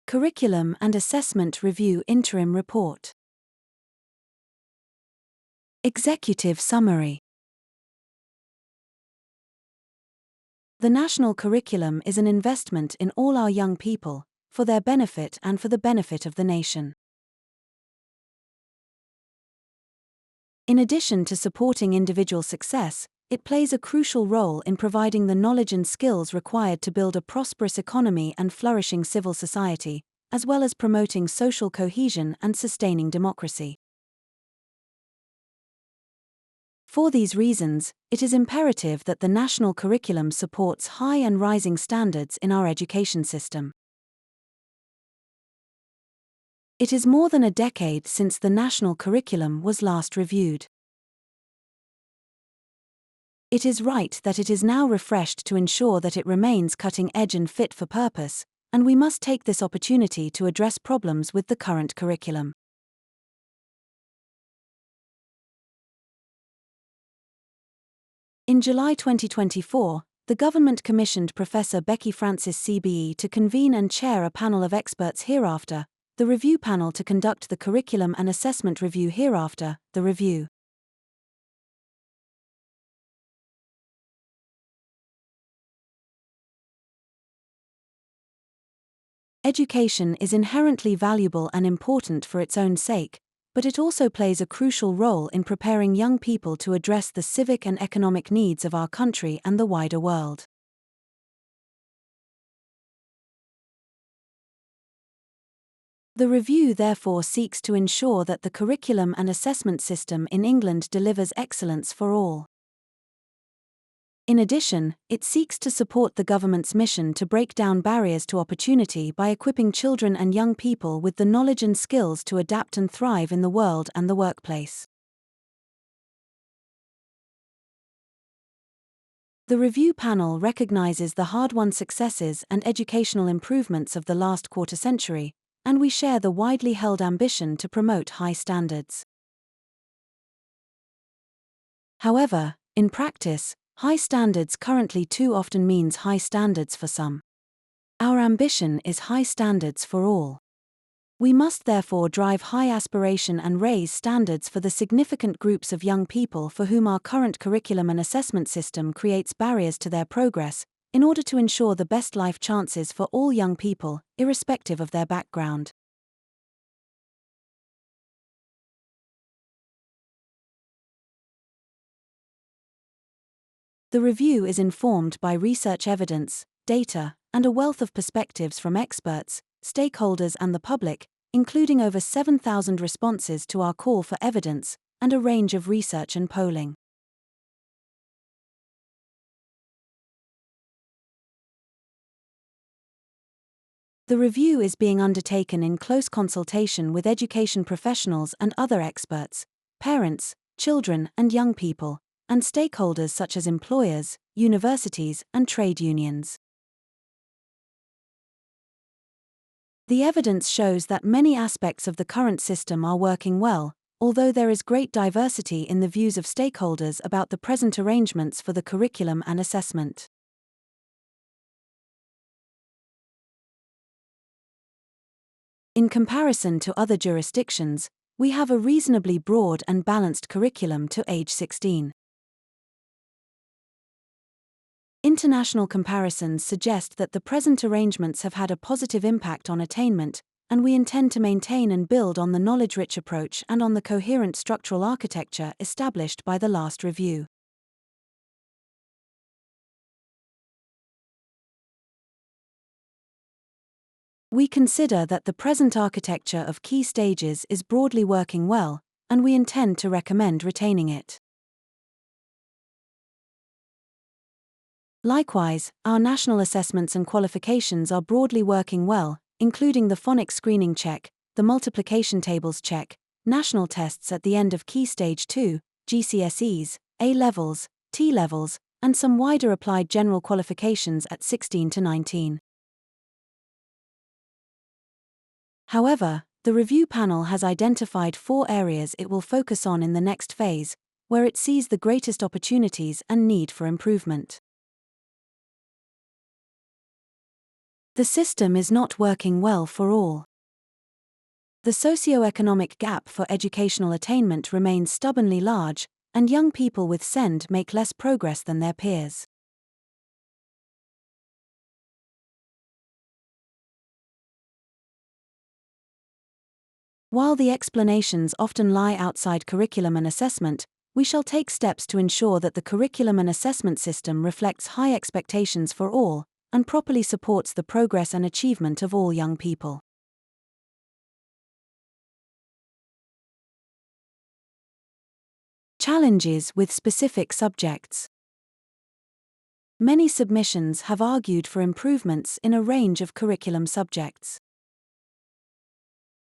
Curriculum and Assessment Review Interim Report. Executive Summary. The national curriculum is an investment in all our young people, for their benefit and for the benefit of the nation. In addition to supporting individual success, it plays a crucial role in providing the knowledge and skills required to build a prosperous economy and flourishing civil society, as well as promoting social cohesion and sustaining democracy. For these reasons, it is imperative that the national curriculum supports high and rising standards in our education system. It is more than a decade since the national curriculum was last reviewed. It is right that it is now refreshed to ensure that it remains cutting-edge and fit for purpose, and we must take this opportunity to address problems with the current curriculum. In July 2024, the government commissioned Professor Becky Francis CBE to convene and chair a panel of experts hereafter, the review panel to conduct the curriculum and assessment review hereafter, the review. Education is inherently valuable and important for its own sake, but it also plays a crucial role in preparing young people to address the civic and economic needs of our country and the wider world. The review therefore seeks to ensure that the curriculum and assessment system in England delivers excellence for all. In addition, it seeks to support the government's mission to break down barriers to opportunity by equipping children and young people with the knowledge and skills to adapt and thrive in the world and the workplace. The review panel recognizes the hard-won successes and educational improvements of the last quarter-century, and we share the widely held ambition to promote high standards. However, in practice, high standards currently too often means high standards for some. Our ambition is high standards for all. We must therefore drive high aspiration and raise standards for the significant groups of young people for whom our current curriculum and assessment system creates barriers to their progress, in order to ensure the best life chances for all young people, irrespective of their background. The review is informed by research evidence, data, and a wealth of perspectives from experts, stakeholders and the public, including over 7,000 responses to our call for evidence, and a range of research and polling. The review is being undertaken in close consultation with education professionals and other experts, parents, children and young people, and stakeholders such as employers, universities, and trade unions. The evidence shows that many aspects of the current system are working well, although there is great diversity in the views of stakeholders about the present arrangements for the curriculum and assessment. In comparison to other jurisdictions, we have a reasonably broad and balanced curriculum to age 16. International comparisons suggest that the present arrangements have had a positive impact on attainment, and we intend to maintain and build on the knowledge-rich approach and on the coherent structural architecture established by the last review. We consider that the present architecture of key stages is broadly working well, and we intend to recommend retaining it. Likewise, our national assessments and qualifications are broadly working well, including the phonics screening check, the multiplication tables check, national tests at the end of Key Stage 2, GCSEs, A-levels, T-levels, and some wider applied general qualifications at 16 to 19. However, the review panel has identified 4 areas it will focus on in the next phase, where it sees the greatest opportunities and need for improvement. The system is not working well for all. The socio-economic gap for educational attainment remains stubbornly large, and young people with SEND make less progress than their peers. While the explanations often lie outside curriculum and assessment, we shall take steps to ensure that the curriculum and assessment system reflects high expectations for all, and properly supports the progress and achievement of all young people. Challenges with specific subjects. Many submissions have argued for improvements in a range of curriculum subjects.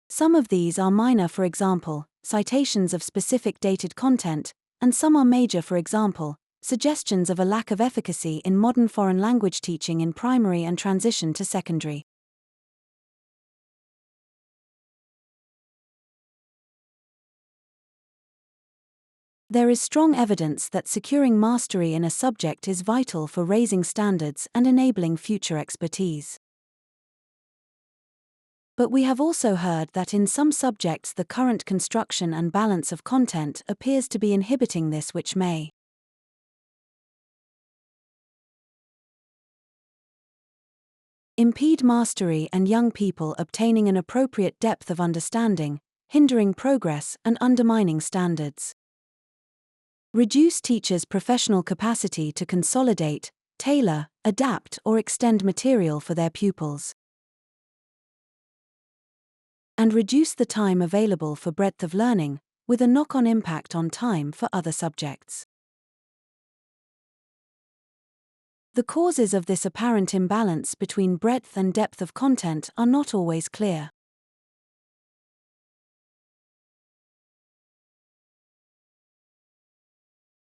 Some of these are minor, for example, citations of specific dated content, and some are major, for example, suggestions of a lack of efficacy in modern foreign language teaching in primary and transition to secondary. There is strong evidence that securing mastery in a subject is vital for raising standards and enabling future expertise. But we have also heard that in some subjects the current construction and balance of content appears to be inhibiting this, which may impede mastery and young people obtaining an appropriate depth of understanding, hindering progress and undermining standards. Reduce teachers' professional capacity to consolidate, tailor, adapt or extend material for their pupils. And reduce the time available for breadth of learning, with a knock-on impact on time for other subjects. The causes of this apparent imbalance between breadth and depth of content are not always clear.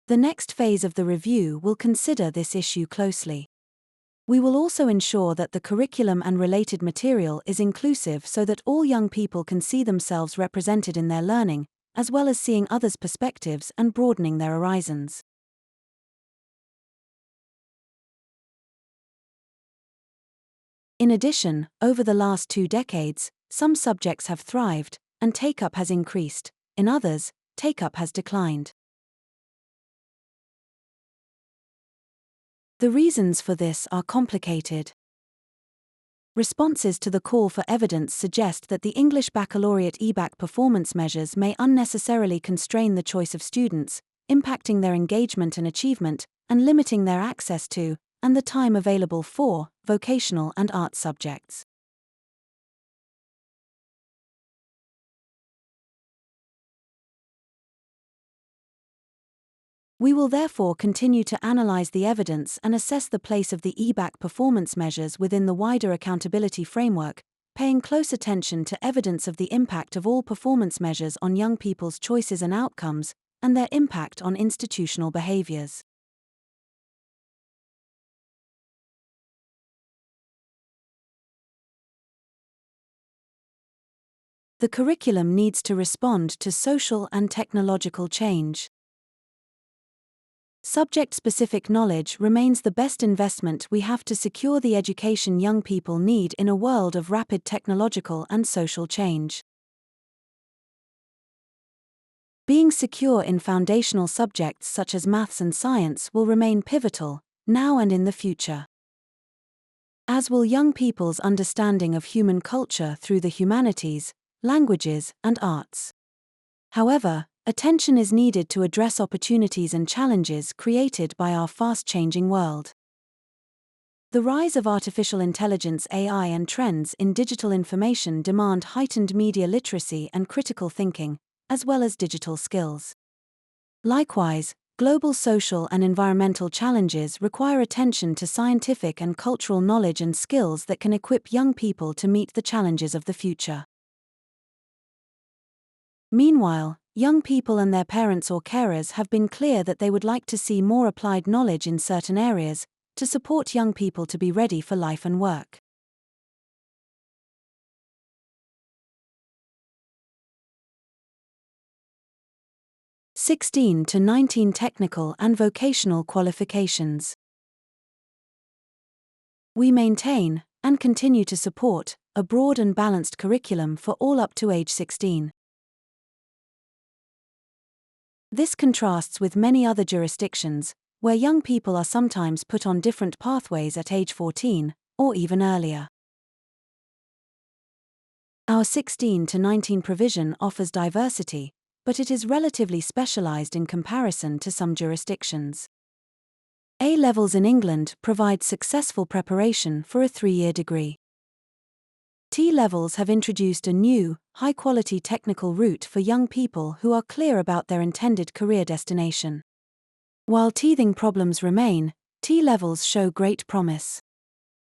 The next phase of the review will consider this issue closely. We will also ensure that the curriculum and related material is inclusive so that all young people can see themselves represented in their learning, as well as seeing others' perspectives and broadening their horizons. In addition, over the last 2 decades, some subjects have thrived, and take-up has increased. In others, take-up has declined. The reasons for this are complicated. Responses to the call for evidence suggest that the English Baccalaureate EBAC performance measures may unnecessarily constrain the choice of students, impacting their engagement and achievement, and limiting their access to, and the time available for, vocational and arts subjects. We will therefore continue to analyze the evidence and assess the place of the EBAC performance measures within the wider accountability framework, paying close attention to evidence of the impact of all performance measures on young people's choices and outcomes, and their impact on institutional behaviors. The curriculum needs to respond to social and technological change. Subject-specific knowledge remains the best investment we have to secure the education young people need in a world of rapid technological and social change. Being secure in foundational subjects such as maths and science will remain pivotal, now and in the future. As will young people's understanding of human culture through the humanities, languages, and arts. However, attention is needed to address opportunities and challenges created by our fast-changing world. The rise of artificial intelligence (AI) and trends in digital information demand heightened media literacy and critical thinking, as well as digital skills. Likewise, global social and environmental challenges require attention to scientific and cultural knowledge and skills that can equip young people to meet the challenges of the future. Meanwhile, young people and their parents or carers have been clear that they would like to see more applied knowledge in certain areas, to support young people to be ready for life and work. (16 to 19) Technical and vocational qualifications. We maintain, and continue to support a broad and balanced curriculum for all up to age 16. This contrasts with many other jurisdictions, where young people are sometimes put on different pathways at age 14, or even earlier. Our 16 to 19 provision offers diversity, but it is relatively specialized in comparison to some jurisdictions. A-levels in England provide successful preparation for a 3-year degree. T-levels have introduced a new, high-quality technical route for young people who are clear about their intended career destination. While teething problems remain, T-levels show great promise.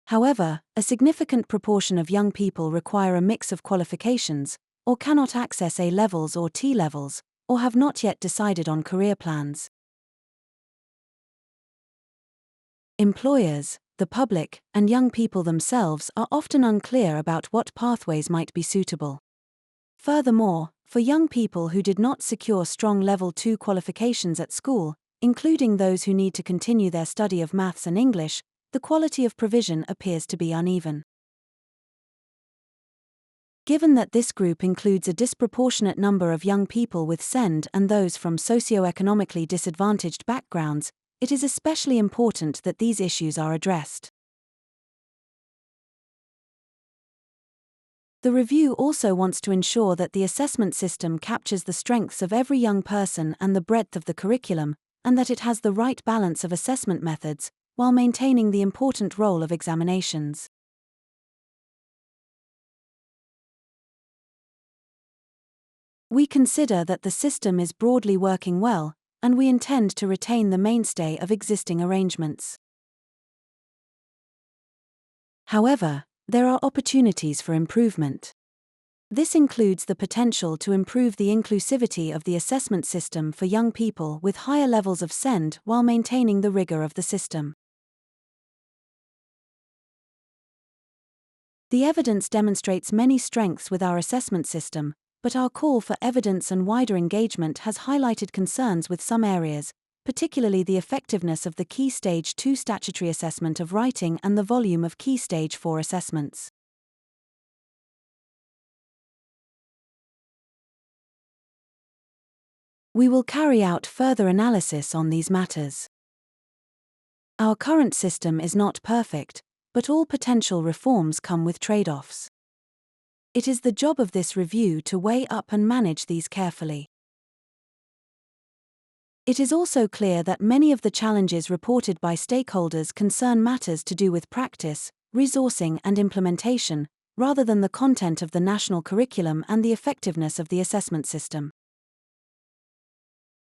However, a significant proportion of young people require a mix of qualifications, or cannot access A-levels or T-levels, or have not yet decided on career plans. Employers, the public, and young people themselves are often unclear about what pathways might be suitable. Furthermore, for young people who did not secure strong Level 2 qualifications at school, including those who need to continue their study of maths and English, the quality of provision appears to be uneven. Given that this group includes a disproportionate number of young people with SEND and those from socioeconomically disadvantaged backgrounds, it is especially important that these issues are addressed. The review also wants to ensure that the assessment system captures the strengths of every young person and the breadth of the curriculum, and that it has the right balance of assessment methods, while maintaining the important role of examinations. We consider that the system is broadly working well, and we intend to retain the mainstay of existing arrangements. However, there are opportunities for improvement. This includes the potential to improve the inclusivity of the assessment system for young people with higher levels of SEND while maintaining the rigor of the system. The evidence demonstrates many strengths with our assessment system, but our call for evidence and wider engagement has highlighted concerns with some areas, particularly the effectiveness of the Key Stage 2 statutory assessment of writing and the volume of Key Stage 4 assessments. We will carry out further analysis on these matters. Our current system is not perfect, but all potential reforms come with trade-offs. It is the job of this review to weigh up and manage these carefully. It is also clear that many of the challenges reported by stakeholders concern matters to do with practice, resourcing and implementation, rather than the content of the national curriculum and the effectiveness of the assessment system.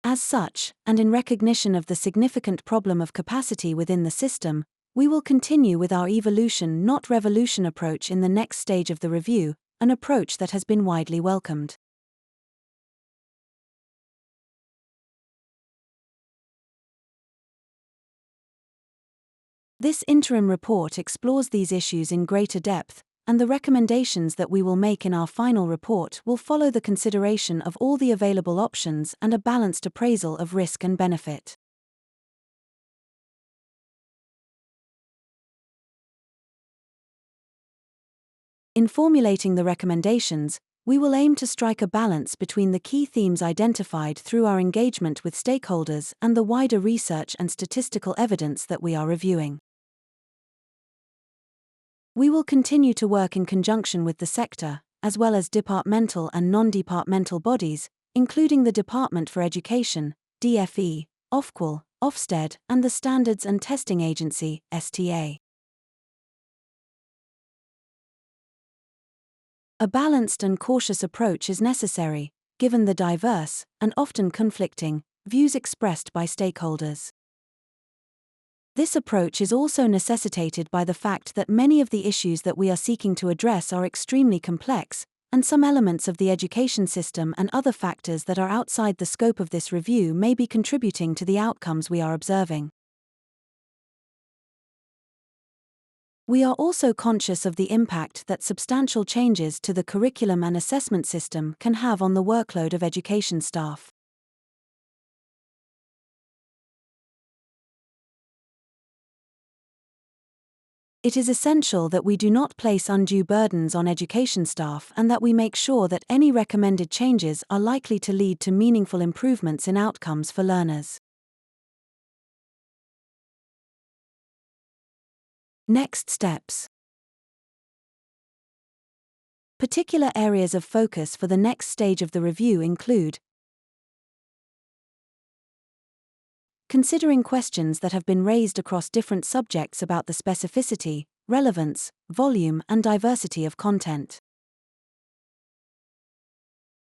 As such, and in recognition of the significant problem of capacity within the system, we will continue with our evolution not revolution approach in the next stage of the review, an approach that has been widely welcomed. This interim report explores these issues in greater depth, and the recommendations that we will make in our final report will follow the consideration of all the available options and a balanced appraisal of risk and benefit. In formulating the recommendations, we will aim to strike a balance between the key themes identified through our engagement with stakeholders and the wider research and statistical evidence that we are reviewing. We will continue to work in conjunction with the sector, as well as departmental and non-departmental bodies, including the Department for Education, DFE, Ofqual, Ofsted, and the Standards and Testing Agency, STA. A balanced and cautious approach is necessary, given the diverse, and often conflicting, views expressed by stakeholders. This approach is also necessitated by the fact that many of the issues that we are seeking to address are extremely complex, and some elements of the education system and other factors that are outside the scope of this review may be contributing to the outcomes we are observing. We are also conscious of the impact that substantial changes to the curriculum and assessment system can have on the workload of education staff. It is essential that we do not place undue burdens on education staff and that we make sure that any recommended changes are likely to lead to meaningful improvements in outcomes for learners. Next steps. Particular areas of focus for the next stage of the review include considering questions that have been raised across different subjects about the specificity, relevance, volume, and diversity of content.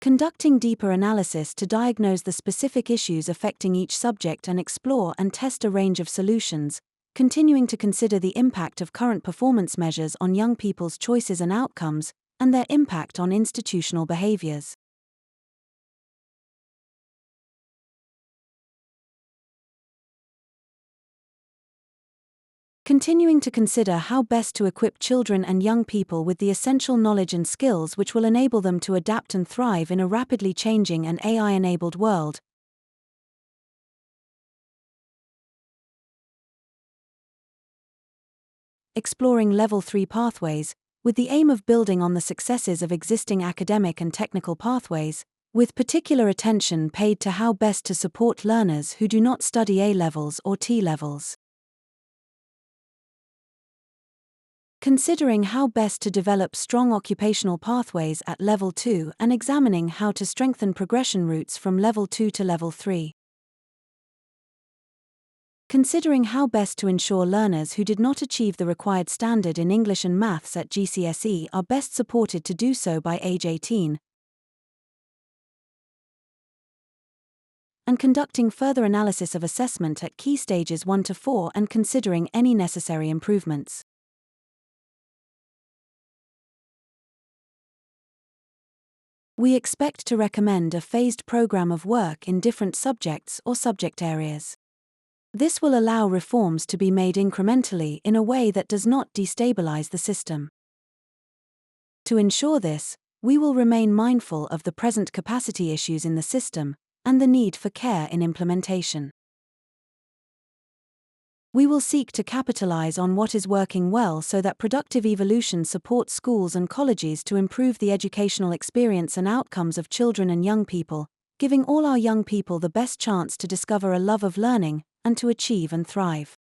Conducting deeper analysis to diagnose the specific issues affecting each subject and explore and test a range of solutions, continuing to consider the impact of current performance measures on young people's choices and outcomes, and their impact on institutional behaviors. Continuing to consider how best to equip children and young people with the essential knowledge and skills which will enable them to adapt and thrive in a rapidly changing and AI-enabled world. Exploring Level 3 pathways, with the aim of building on the successes of existing academic and technical pathways, with particular attention paid to how best to support learners who do not study A-levels or T-levels. Considering how best to develop strong occupational pathways at Level 2 and examining how to strengthen progression routes from Level 2 to Level 3. Considering how best to ensure learners who did not achieve the required standard in English and Maths at GCSE are best supported to do so by age 18. And conducting further analysis of assessment at key stages 1 to 4 and considering any necessary improvements. We expect to recommend a phased program of work in different subjects or subject areas. This will allow reforms to be made incrementally in a way that does not destabilize the system. To ensure this, we will remain mindful of the present capacity issues in the system and the need for care in implementation. We will seek to capitalize on what is working well so that productive evolution supports schools and colleges to improve the educational experience and outcomes of children and young people, giving all our young people the best chance to discover a love of learning and to achieve and thrive.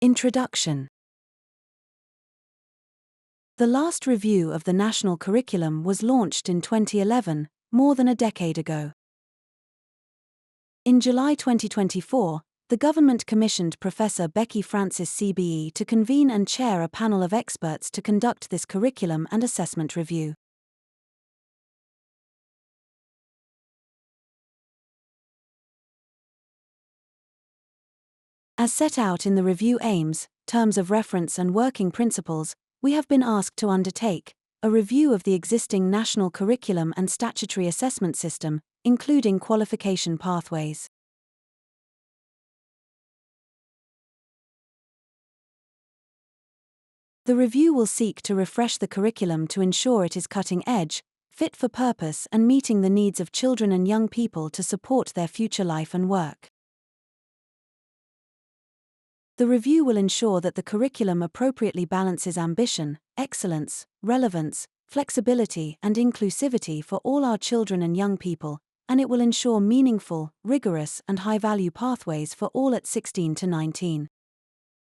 Introduction. The last review of the national curriculum was launched in 2011, more than a decade ago. In July 2024, the government commissioned Professor Becky Francis CBE to convene and chair a panel of experts to conduct this curriculum and assessment review. As set out in the review aims, terms of reference and working principles, we have been asked to undertake a review of the existing national curriculum and statutory assessment system, including qualification pathways. The review will seek to refresh the curriculum to ensure it is cutting-edge, fit for purpose and meeting the needs of children and young people to support their future life and work. The review will ensure that the curriculum appropriately balances ambition, excellence, relevance, flexibility, and inclusivity for all our children and young people, and it will ensure meaningful, rigorous, and high-value pathways for all at 16 to 19.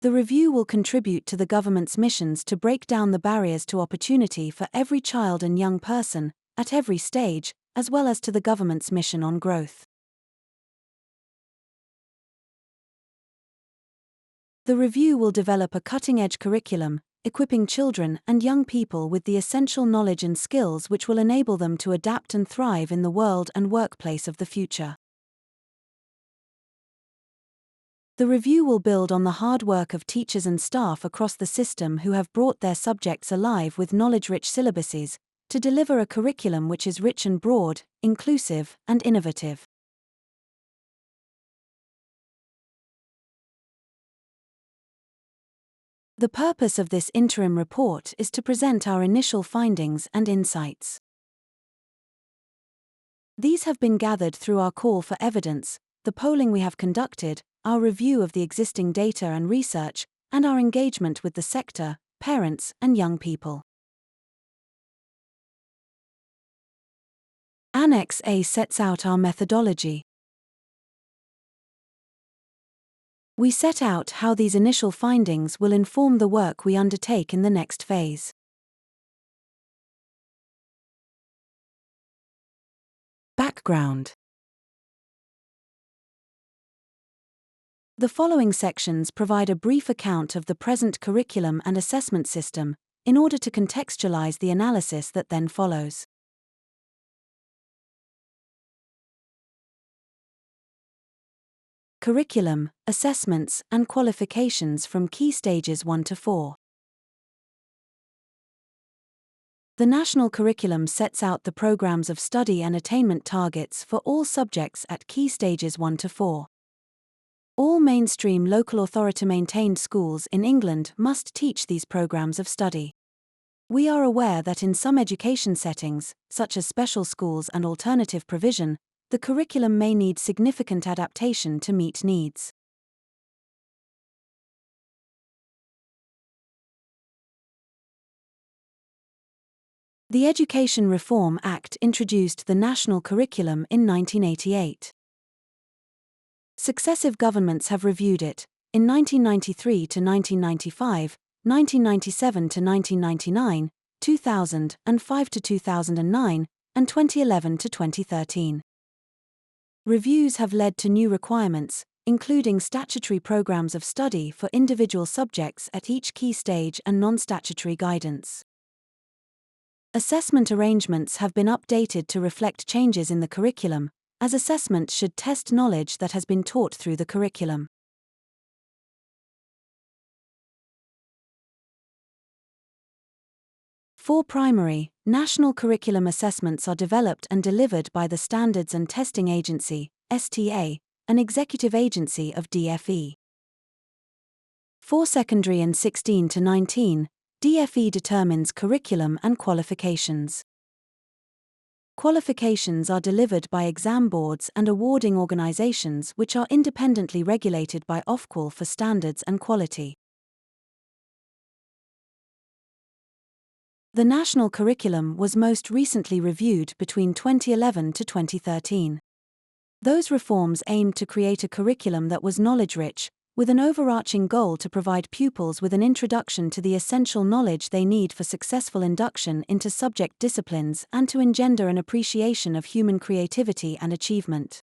The review will contribute to the government's missions to break down the barriers to opportunity for every child and young person, at every stage, as well as to the government's mission on growth. The review will develop a cutting-edge curriculum, equipping children and young people with the essential knowledge and skills which will enable them to adapt and thrive in the world and workplace of the future. The review will build on the hard work of teachers and staff across the system who have brought their subjects alive with knowledge-rich syllabuses, to deliver a curriculum which is rich and broad, inclusive, and innovative. The purpose of this interim report is to present our initial findings and insights. These have been gathered through our call for evidence, the polling we have conducted, our review of the existing data and research, and our engagement with the sector, parents, and young people. Annex A sets out our methodology. We set out how these initial findings will inform the work we undertake in the next phase. Background. The following sections provide a brief account of the present curriculum and assessment system, in order to contextualize the analysis that then follows. Curriculum, assessments, and qualifications from Key Stages 1 to 4. The national curriculum sets out the programs of study and attainment targets for all subjects at Key Stages 1 to 4. All mainstream local authority-maintained schools in England must teach these programs of study. We are aware that in some education settings, such as special schools and alternative provision, the curriculum may need significant adaptation to meet needs. The Education Reform Act introduced the national curriculum in 1988. Successive governments have reviewed it, in 1993 to 1995, 1997 to 1999, 2005 to 2009, and 2011 to 2013. Reviews have led to new requirements, including statutory programs of study for individual subjects at each key stage and non-statutory guidance. Assessment arrangements have been updated to reflect changes in the curriculum, as assessment should test knowledge that has been taught through the curriculum. For primary, national curriculum assessments are developed and delivered by the Standards and Testing Agency, STA, an executive agency of DFE. For secondary and 16 to 19, DFE determines curriculum and qualifications. Qualifications are delivered by exam boards and awarding organizations which are independently regulated by Ofqual for standards and quality. The national curriculum was most recently reviewed between 2011 to 2013. Those reforms aimed to create a curriculum that was knowledge-rich, with an overarching goal to provide pupils with an introduction to the essential knowledge they need for successful induction into subject disciplines and to engender an appreciation of human creativity and achievement.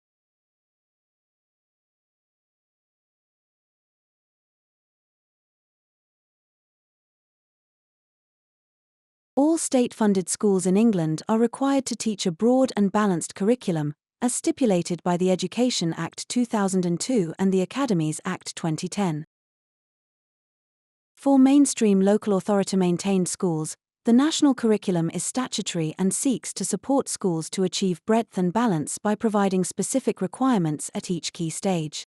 All state-funded schools in England are required to teach a broad and balanced curriculum, as stipulated by the Education Act 2002 and the Academies Act 2010. For mainstream local authority-maintained schools, the national curriculum is statutory and seeks to support schools to achieve breadth and balance by providing specific requirements at each key stage.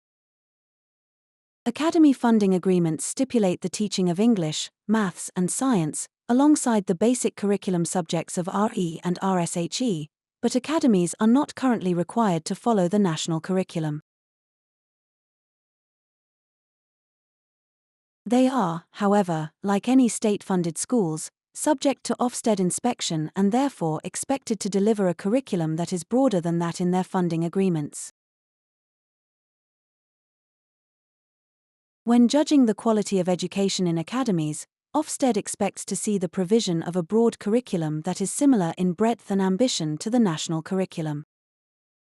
Academy funding agreements stipulate the teaching of English, maths, and science, alongside the basic curriculum subjects of RE and RSHE, but academies are not currently required to follow the national curriculum. They are, however, like any state-funded schools, subject to Ofsted inspection and therefore expected to deliver a curriculum that is broader than that in their funding agreements. When judging the quality of education in academies, Ofsted expects to see the provision of a broad curriculum that is similar in breadth and ambition to the national curriculum.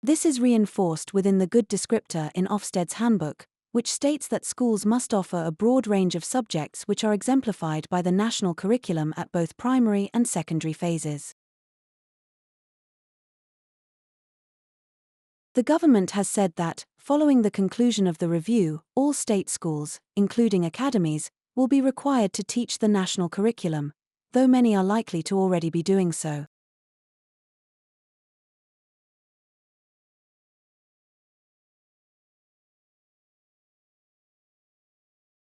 This is reinforced within the good descriptor in Ofsted's handbook, which states that schools must offer a broad range of subjects which are exemplified by the national curriculum at both primary and secondary phases. The government has said that, following the conclusion of the review, all state schools, including academies, will be required to teach the national curriculum, though many are likely to already be doing so.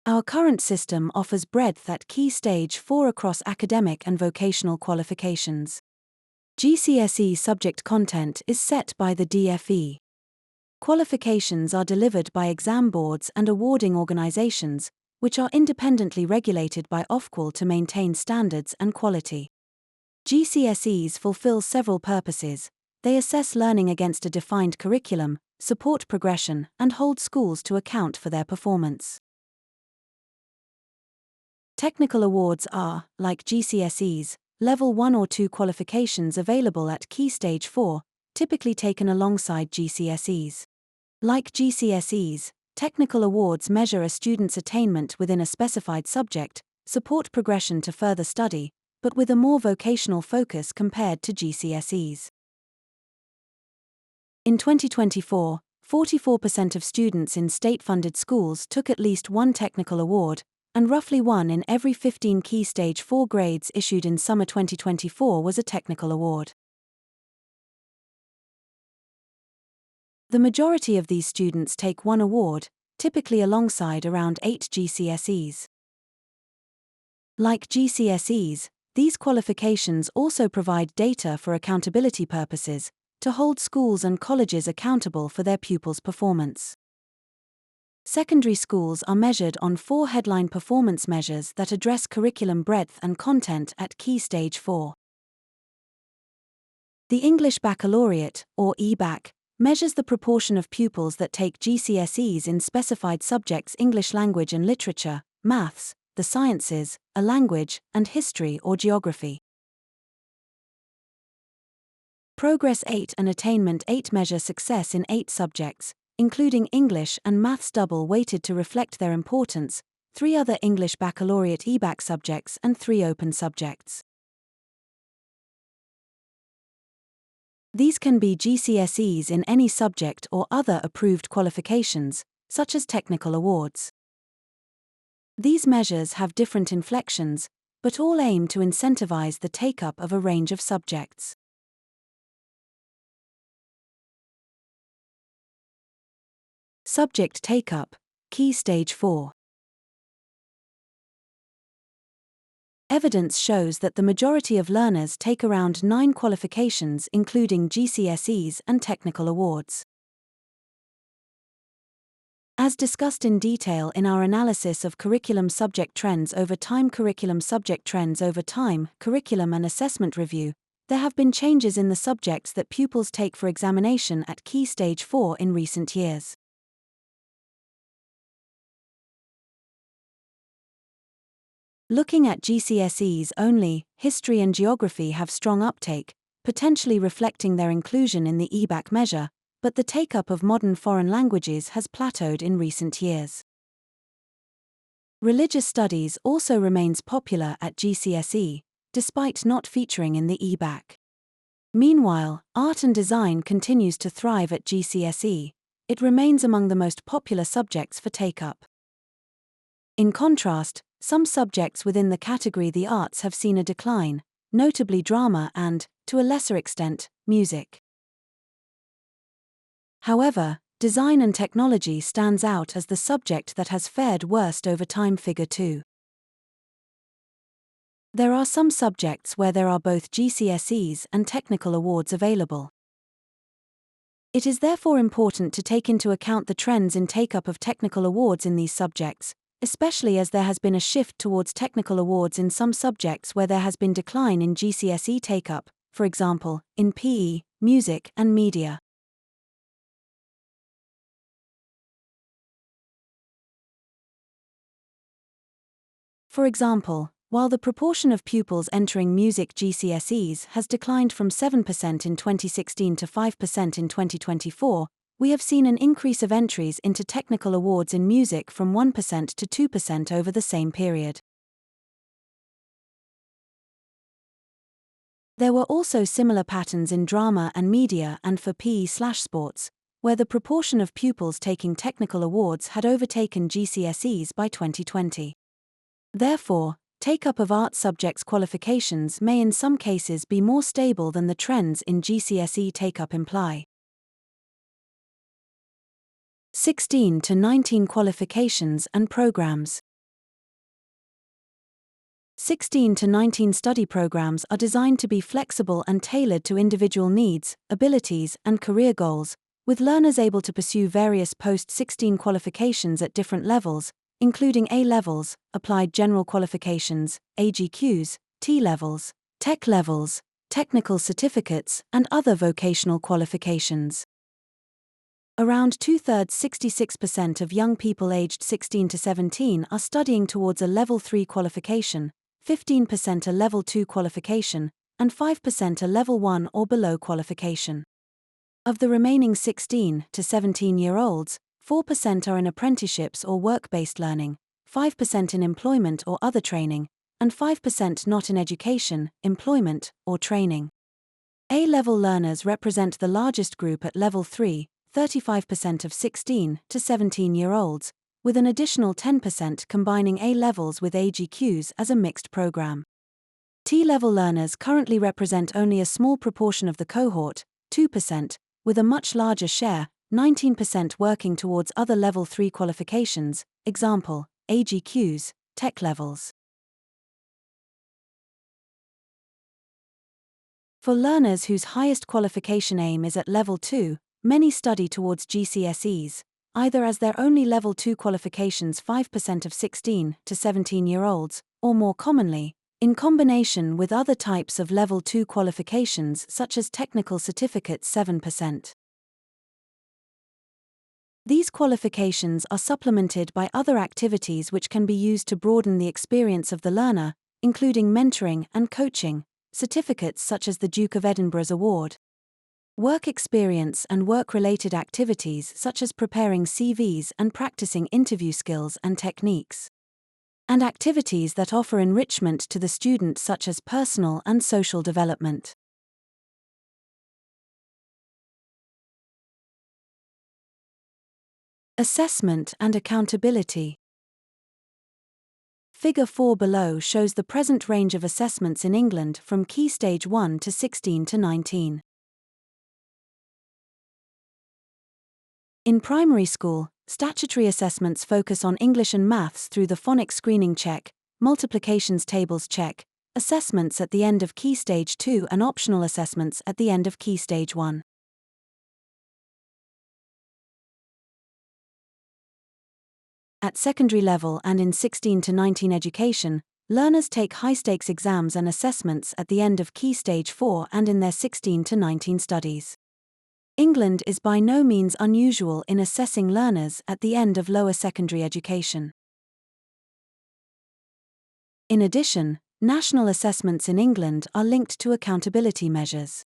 Our current system offers breadth at Key Stage 4 across academic and vocational qualifications. GCSE subject content is set by the DFE. Qualifications are delivered by exam boards and awarding organizations, which are independently regulated by Ofqual to maintain standards and quality. GCSEs fulfill several purposes. They assess learning against a defined curriculum, support progression, and hold schools to account for their performance. Technical awards are, like GCSEs, Level 1 or 2 qualifications available at Key Stage 4, typically taken alongside GCSEs. Like GCSEs, technical awards measure a student's attainment within a specified subject, support progression to further study, but with a more vocational focus compared to GCSEs. In 2024, 44% of students in state-funded schools took at least one technical award, and roughly 1 in every 15 Key Stage 4 grades issued in summer 2024 was a technical award. The majority of these students take one award, typically alongside around 8 GCSEs. Like GCSEs, these qualifications also provide data for accountability purposes, to hold schools and colleges accountable for their pupils' performance. Secondary schools are measured on 4 headline performance measures that address curriculum breadth and content at Key Stage 4. The English Baccalaureate, or EBAC, measures the proportion of pupils that take GCSEs in specified subjects: English language and literature, maths, the sciences, a language, and history or geography. Progress 8 and Attainment 8 measure success in 8 subjects, including English and maths double-weighted to reflect their importance, 3 other English Baccalaureate EBAC subjects and 3 open subjects. These can be GCSEs in any subject or other approved qualifications, such as technical awards. These measures have different inflections, but all aim to incentivize the take-up of a range of subjects. Subject take-up, Key Stage 4. Evidence shows that the majority of learners take around 9 qualifications, including GCSEs and technical awards. As discussed in detail in our analysis of curriculum subject trends over time, curriculum subject trends over time, curriculum and assessment review, there have been changes in the subjects that pupils take for examination at Key Stage 4 in recent years. Looking at GCSEs only, history and geography have strong uptake, potentially reflecting their inclusion in the EBAC measure, but the take-up of modern foreign languages has plateaued in recent years. Religious studies also remains popular at GCSE, despite not featuring in the EBAC. Meanwhile, art and design continues to thrive at GCSE. It remains among the most popular subjects for take-up. In contrast, some subjects within the category the arts have seen a decline, notably drama and, to a lesser extent, music. However, design and technology stands out as the subject that has fared worst over time. Figure 2. There are some subjects where there are both GCSEs and technical awards available. It is therefore important to take into account the trends in take-up of technical awards in these subjects, especially as there has been a shift towards technical awards in some subjects where there has been decline in GCSE take-up, for example, in PE, music and media. For example, while the proportion of pupils entering music GCSEs has declined from 7% in 2016 to 5% in 2024, we have seen an increase of entries into technical awards in music from 1% to 2% over the same period. There were also similar patterns in drama and media and for PE/sports, where the proportion of pupils taking technical awards had overtaken GCSEs by 2020. Therefore, take-up of art subjects qualifications may in some cases be more stable than the trends in GCSE take-up imply. 16 to 19 qualifications and programs. 16 to 19 study programs are designed to be flexible and tailored to individual needs, abilities, and career goals, with learners able to pursue various post-16 qualifications at different levels, including A-levels, Applied General Qualifications, AGQs, T-levels, Tech levels, technical certificates, and other vocational qualifications. Around two-thirds 66% of young people aged 16 to 17 are studying towards a Level 3 qualification, 15% a Level 2 qualification, and 5% a Level 1 or below qualification. Of the remaining 16 to 17-year-olds, 4% are in apprenticeships or work-based learning, 5% in employment or other training, and 5% not in education, employment, or training. A-level learners represent the largest group at Level 3, 35% of 16 to 17-year-olds, with an additional 10% combining A-levels with AGQs as a mixed program. T-level learners currently represent only a small proportion of the cohort, 2%, with a much larger share, 19% working towards other Level 3 qualifications, example, AGQs, tech levels. For learners whose highest qualification aim is at Level 2, many study towards GCSEs, either as their only Level 2 qualifications 5% of 16 to 17-year-olds, or more commonly, in combination with other types of Level 2 qualifications such as technical certificates 7%. These qualifications are supplemented by other activities which can be used to broaden the experience of the learner, including mentoring and coaching, certificates such as the Duke of Edinburgh's Award, work experience and work-related activities such as preparing CVs and practicing interview skills and techniques, and activities that offer enrichment to the student such as personal and social development. Assessment and accountability. Figure 4 below shows the present range of assessments in England from Key Stage 1 to 16 to 19. In primary school, statutory assessments focus on English and maths through the phonics screening check, multiplications tables check, assessments at the end of Key Stage 2 and optional assessments at the end of Key Stage 1. At secondary level and in 16 to 19 education, learners take high-stakes exams and assessments at the end of Key Stage 4 and in their 16 to 19 studies. England is by no means unusual in assessing learners at the end of lower secondary education. In addition, national assessments in England are linked to accountability measures.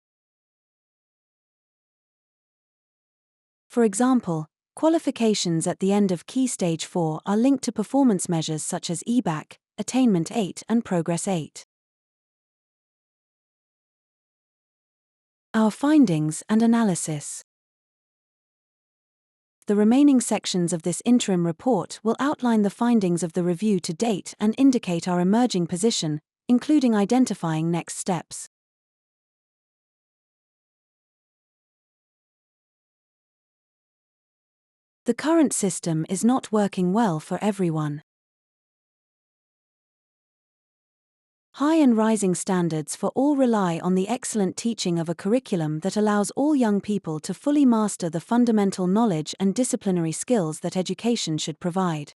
For example, qualifications at the end of Key Stage 4 are linked to performance measures such as EBAC, Attainment 8 and Progress 8. Our findings and analysis. The remaining sections of this interim report will outline the findings of the review to date and indicate our emerging position, including identifying next steps. The current system is not working well for everyone. High and rising standards for all rely on the excellent teaching of a curriculum that allows all young people to fully master the fundamental knowledge and disciplinary skills that education should provide.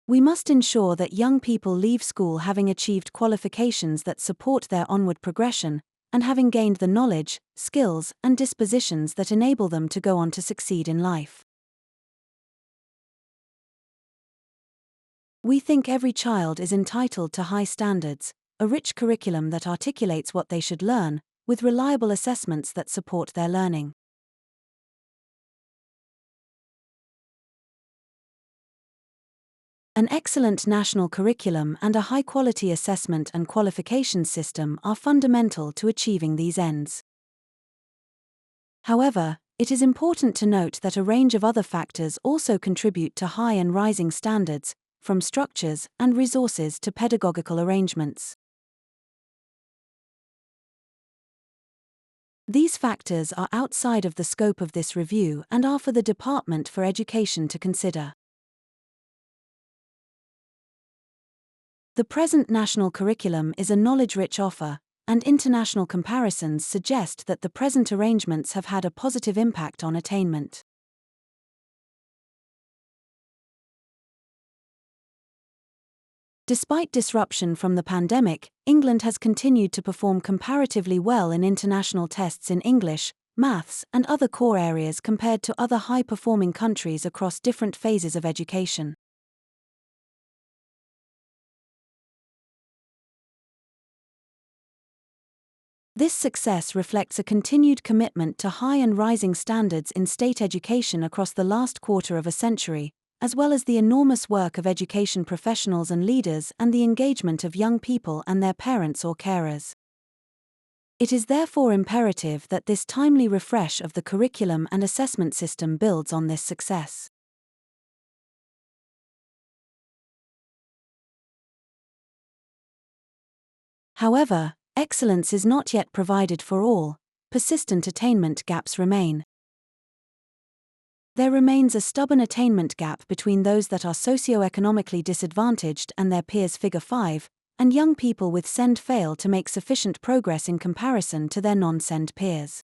We must ensure that young people leave school having achieved qualifications that support their onward progression, and having gained the knowledge, skills, and dispositions that enable them to go on to succeed in life. We think every child is entitled to high standards, a rich curriculum that articulates what they should learn, with reliable assessments that support their learning. An excellent national curriculum and a high-quality assessment and qualification system are fundamental to achieving these ends. However, it is important to note that a range of other factors also contribute to high and rising standards, from structures and resources to pedagogical arrangements. These factors are outside of the scope of this review and are for the Department for Education to consider. The present national curriculum is a knowledge-rich offer, and international comparisons suggest that the present arrangements have had a positive impact on attainment. Despite disruption from the pandemic, England has continued to perform comparatively well in international tests in English, maths, and other core areas compared to other high-performing countries across different phases of education. This success reflects a continued commitment to high and rising standards in state education across the last quarter of a century, as well as the enormous work of education professionals and leaders and the engagement of young people and their parents or carers. It is therefore imperative that this timely refresh of the curriculum and assessment system builds on this success. However, excellence is not yet provided for all. Persistent attainment gaps remain. There remains a stubborn attainment gap between those that are socioeconomically disadvantaged and their peers figure 5, and young people with SEND fail to make sufficient progress in comparison to their non-SEND peers.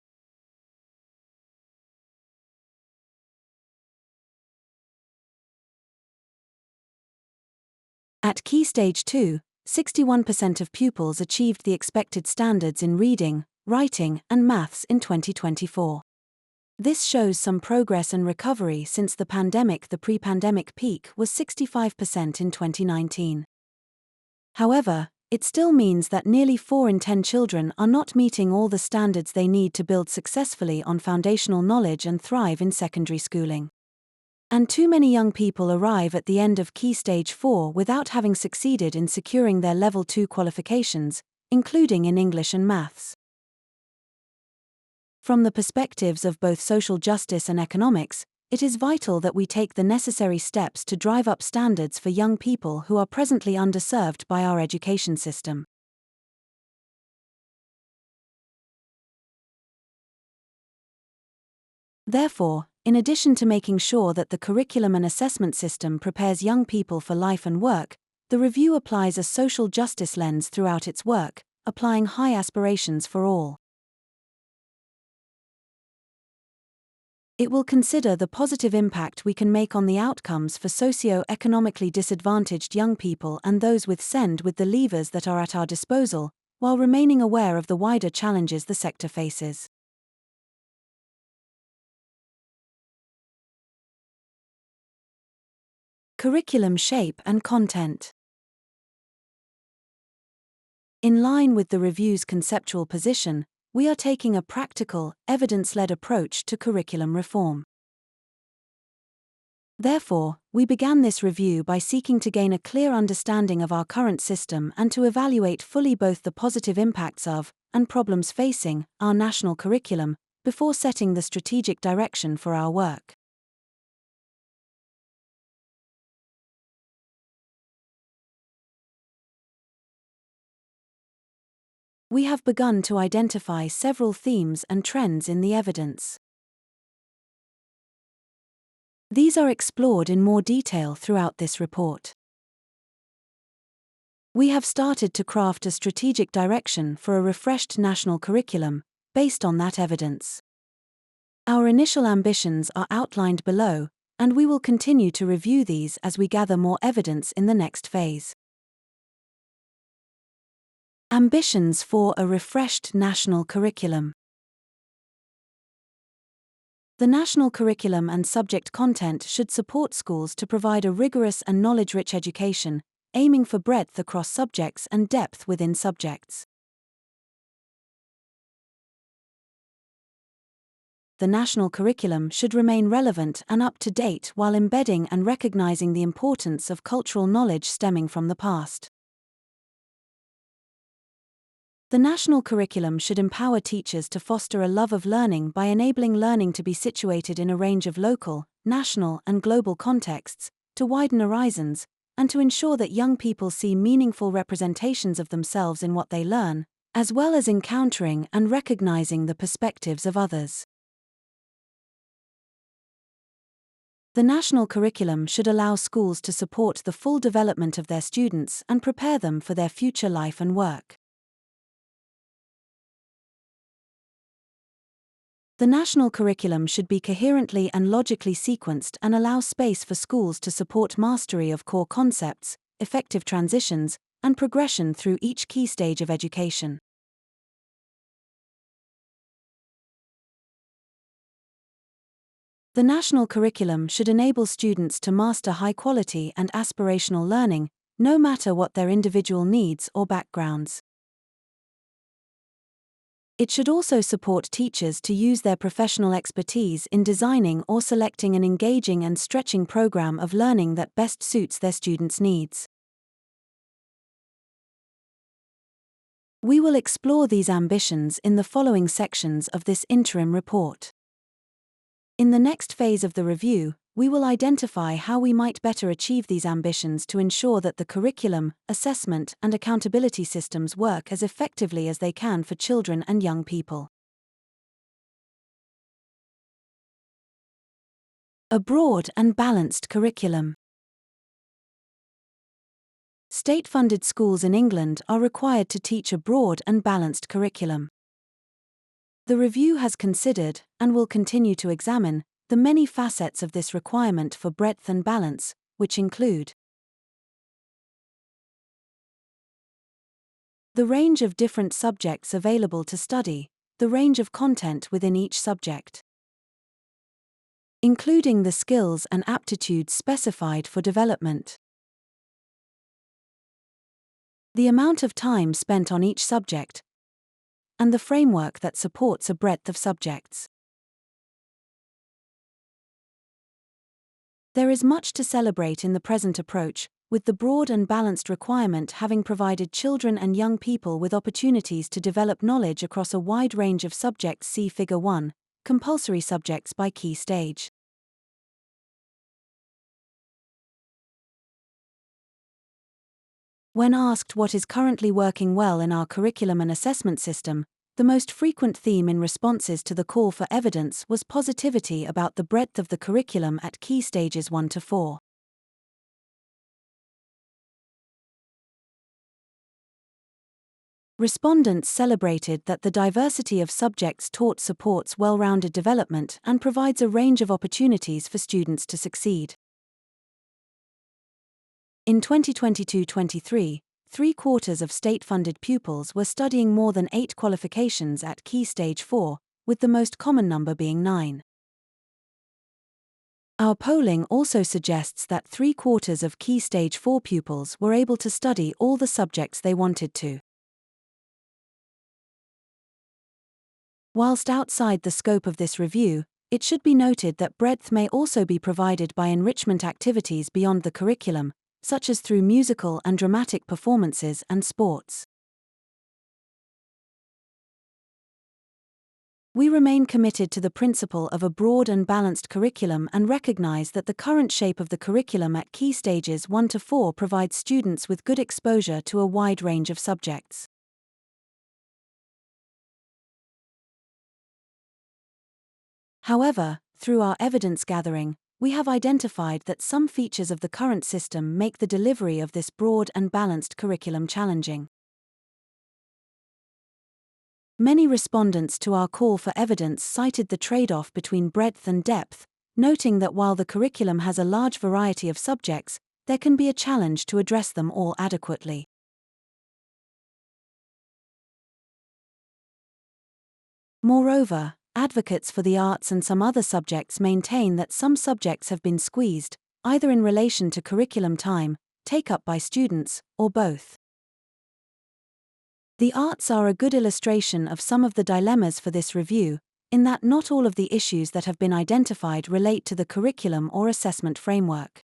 At Key Stage 2, 61% of pupils achieved the expected standards in reading, writing, and maths in 2024. This shows some progress and recovery since the pandemic. The pre-pandemic peak was 65% in 2019. However, it still means that nearly 4 in 10 children are not meeting all the standards they need to build successfully on foundational knowledge and thrive in secondary schooling. And too many young people arrive at the end of Key Stage 4 without having succeeded in securing their Level 2 qualifications, including in English and maths. From the perspectives of both social justice and economics, it is vital that we take the necessary steps to drive up standards for young people who are presently underserved by our education system. Therefore, in addition to making sure that the curriculum and assessment system prepares young people for life and work, the review applies a social justice lens throughout its work, applying high aspirations for all. It will consider the positive impact we can make on the outcomes for socio-economically disadvantaged young people and those with SEND with the levers that are at our disposal, while remaining aware of the wider challenges the sector faces. Curriculum shape and content. In line with the review's conceptual position, we are taking a practical, evidence-led approach to curriculum reform. Therefore, we began this review by seeking to gain a clear understanding of our current system and to evaluate fully both the positive impacts of, and problems facing, our national curriculum, before setting the strategic direction for our work. We have begun to identify several themes and trends in the evidence. These are explored in more detail throughout this report. We have started to craft a strategic direction for a refreshed national curriculum, based on that evidence. Our initial ambitions are outlined below, and we will continue to review these as we gather more evidence in the next phase. Ambitions for a refreshed national curriculum. The national curriculum and subject content should support schools to provide a rigorous and knowledge-rich education, aiming for breadth across subjects and depth within subjects. The national curriculum should remain relevant and up to date while embedding and recognizing the importance of cultural knowledge stemming from the past. The national curriculum should empower teachers to foster a love of learning by enabling learning to be situated in a range of local, national, and global contexts, to widen horizons, and to ensure that young people see meaningful representations of themselves in what they learn, as well as encountering and recognizing the perspectives of others. The national curriculum should allow schools to support the full development of their students and prepare them for their future life and work. The national curriculum should be coherently and logically sequenced and allow space for schools to support mastery of core concepts, effective transitions, and progression through each key stage of education. The national curriculum should enable students to master high-quality and aspirational learning, no matter what their individual needs or backgrounds. It should also support teachers to use their professional expertise in designing or selecting an engaging and stretching program of learning that best suits their students' needs. We will explore these ambitions in the following sections of this interim report. In the next phase of the review, we will identify how we might better achieve these ambitions to ensure that the curriculum, assessment, and accountability systems work as effectively as they can for children and young people. A broad and balanced curriculum. State-funded schools in England are required to teach a broad and balanced curriculum. The review has considered, and will continue to examine, the many facets of this requirement for breadth and balance, which include the range of different subjects available to study, the range of content within each subject, including the skills and aptitudes specified for development, the amount of time spent on each subject, and the framework that supports a breadth of subjects. There is much to celebrate in the present approach, with the broad and balanced requirement having provided children and young people with opportunities to develop knowledge across a wide range of subjects. See Figure 1, compulsory subjects by key stage. When asked what is currently working well in our curriculum and assessment system, the most frequent theme in responses to the call for evidence was positivity about the breadth of the curriculum at key stages 1 to 4. Respondents celebrated that the diversity of subjects taught supports well-rounded development and provides a range of opportunities for students to succeed. In 2022-23, 3/4 of state-funded pupils were studying more than 8 qualifications at Key Stage 4, with the most common number being 9. Our polling also suggests that 3/4 of Key Stage 4 pupils were able to study all the subjects they wanted to. Whilst outside the scope of this review, it should be noted that breadth may also be provided by enrichment activities beyond the curriculum, such as through musical and dramatic performances and sports. We remain committed to the principle of a broad and balanced curriculum and recognize that the current shape of the curriculum at key stages 1 to 4 provides students with good exposure to a wide range of subjects. However, through our evidence gathering, we have identified that some features of the current system make the delivery of this broad and balanced curriculum challenging. Many respondents to our call for evidence cited the trade-off between breadth and depth, noting that while the curriculum has a large variety of subjects, there can be a challenge to address them all adequately. Moreover, advocates for the arts and some other subjects maintain that some subjects have been squeezed, either in relation to curriculum time, take-up by students, or both. The arts are a good illustration of some of the dilemmas for this review, in that not all of the issues that have been identified relate to the curriculum or assessment framework.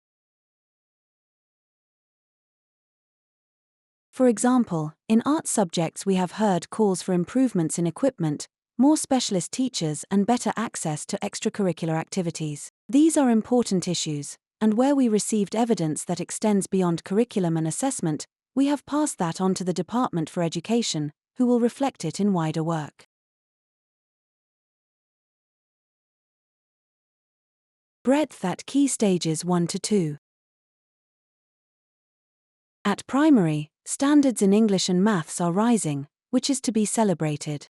For example, in art subjects we have heard calls for improvements in equipment, more specialist teachers and better access to extracurricular activities. These are important issues, and where we received evidence that extends beyond curriculum and assessment, we have passed that on to the Department for Education, who will reflect it in wider work. Breadth at Key Stages 1 to 2. At primary, standards in English and maths are rising, which is to be celebrated.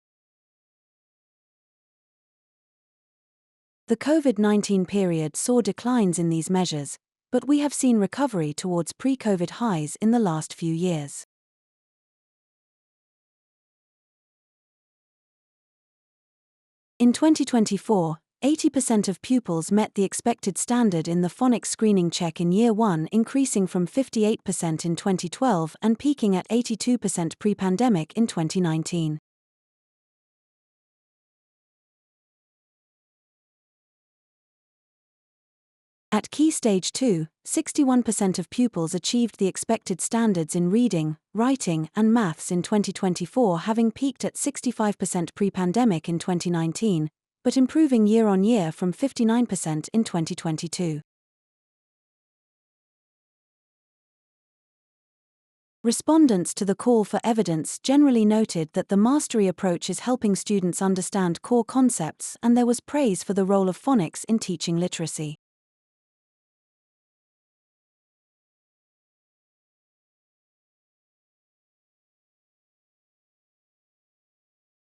The COVID-19 period saw declines in these measures, but we have seen recovery towards pre-COVID highs in the last few years. In 2024, 80% of pupils met the expected standard in the phonics screening check in Year 1, increasing from 58% in 2012 and peaking at 82% pre-pandemic in 2019. At Key Stage 2, 61% of pupils achieved the expected standards in reading, writing, and maths in 2024, having peaked at 65% pre-pandemic in 2019, but improving year-on-year from 59% in 2022. Respondents to the call for evidence generally noted that the mastery approach is helping students understand core concepts, and there was praise for the role of phonics in teaching literacy.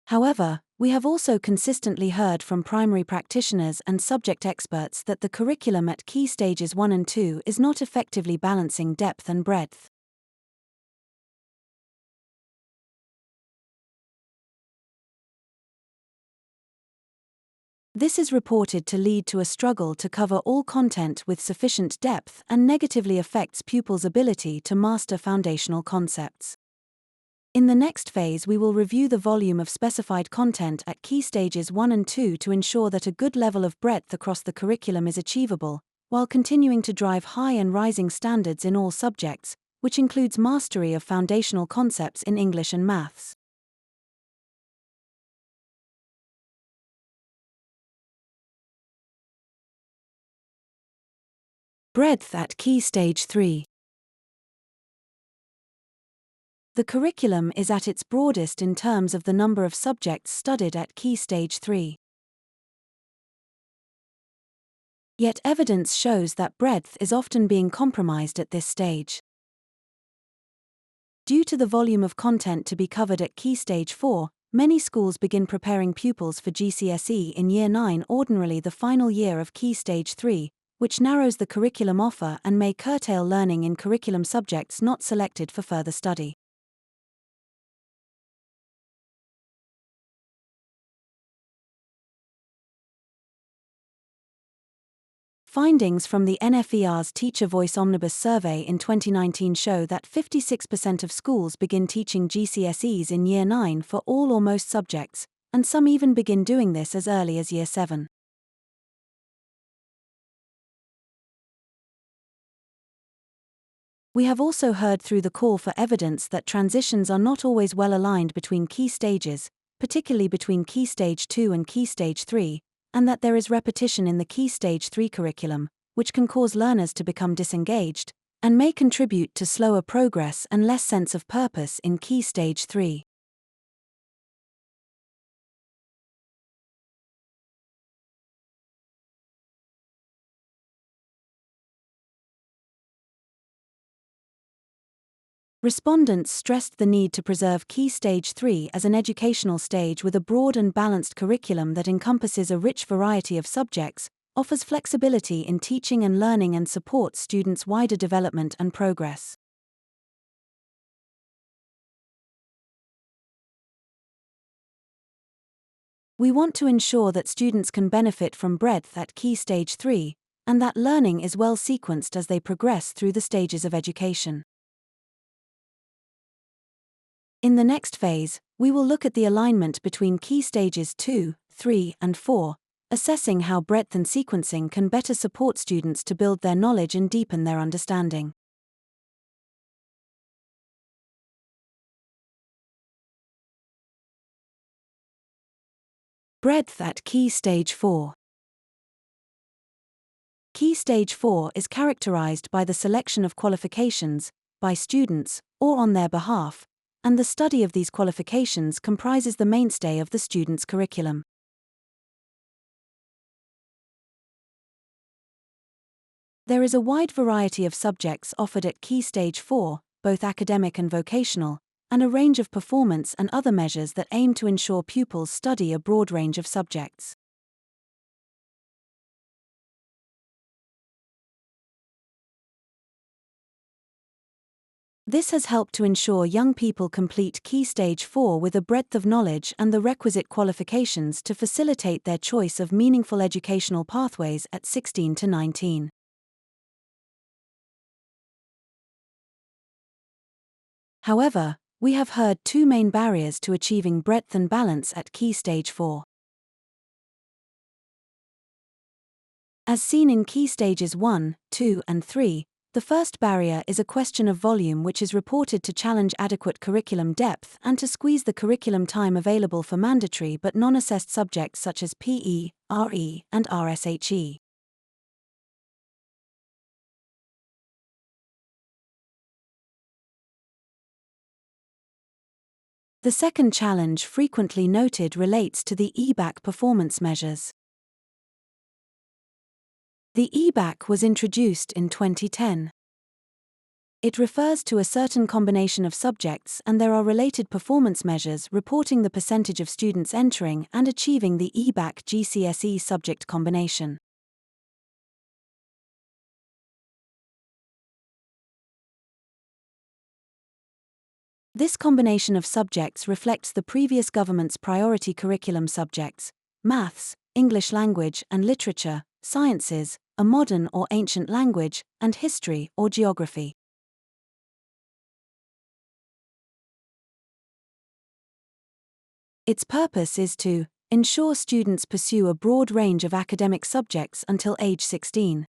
However, we have also consistently heard from primary practitioners and subject experts that the curriculum at Key Stages 1 and 2 is not effectively balancing depth and breadth. This is reported to lead to a struggle to cover all content with sufficient depth and negatively affects pupils' ability to master foundational concepts. In the next phase, we will review the volume of specified content at Key Stages 1 and 2 to ensure that a good level of breadth across the curriculum is achievable, while continuing to drive high and rising standards in all subjects, which includes mastery of foundational concepts in English and maths. Breadth at Key Stage 3. The curriculum is at its broadest in terms of the number of subjects studied at Key Stage 3. Yet evidence shows that breadth is often being compromised at this stage. Due to the volume of content to be covered at Key Stage 4, many schools begin preparing pupils for GCSE in Year 9, ordinarily the final year of Key Stage 3, which narrows the curriculum offer and may curtail learning in curriculum subjects not selected for further study. Findings from the NFER's Teacher Voice Omnibus Survey in 2019 show that 56% of schools begin teaching GCSEs in Year 9 for all or most subjects, and some even begin doing this as early as Year 7. We have also heard through the call for evidence that transitions are not always well aligned between key stages, particularly between Key Stage 2 and Key Stage 3, and that there is repetition in the Key Stage 3 curriculum, which can cause learners to become disengaged, and may contribute to slower progress and less sense of purpose in Key Stage 3. Respondents stressed the need to preserve Key Stage 3 as an educational stage with a broad and balanced curriculum that encompasses a rich variety of subjects, offers flexibility in teaching and learning, and supports students' wider development and progress. We want to ensure that students can benefit from breadth at Key Stage 3, and that learning is well sequenced as they progress through the stages of education. In the next phase, we will look at the alignment between Key Stages 2, 3, and 4, assessing how breadth and sequencing can better support students to build their knowledge and deepen their understanding. Breadth at Key Stage 4. Key Stage 4 is characterized by the selection of qualifications, by students, or on their behalf, and the study of these qualifications comprises the mainstay of the student's curriculum. There is a wide variety of subjects offered at Key Stage 4, both academic and vocational, and a range of performance and other measures that aim to ensure pupils study a broad range of subjects. This has helped to ensure young people complete Key Stage 4 with a breadth of knowledge and the requisite qualifications to facilitate their choice of meaningful educational pathways at 16 to 19. However, we have heard two main barriers to achieving breadth and balance at Key Stage 4. As seen in Key Stages 1, 2, and 3, the first barrier is a question of volume, which is reported to challenge adequate curriculum depth and to squeeze the curriculum time available for mandatory but non-assessed subjects such as PE, RE, and RSHE. The second challenge frequently noted relates to the EBAC performance measures. The EBAC was introduced in 2010. It refers to a certain combination of subjects, and there are related performance measures reporting the percentage of students entering and achieving the EBAC GCSE subject combination. This combination of subjects reflects the previous government's priority curriculum subjects: maths, English language and literature, sciences, a modern or ancient language, and history or geography. Its purpose is to ensure students pursue a broad range of academic subjects until age 16.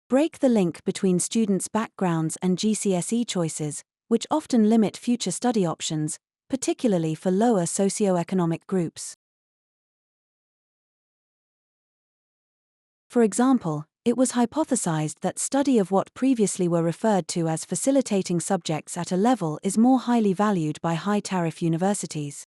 Break the link between students' backgrounds and GCSE choices, which often limit future study options, particularly for lower socioeconomic groups. For example, it was hypothesized that study of what previously were referred to as facilitating subjects at a level is more highly valued by high-tariff universities.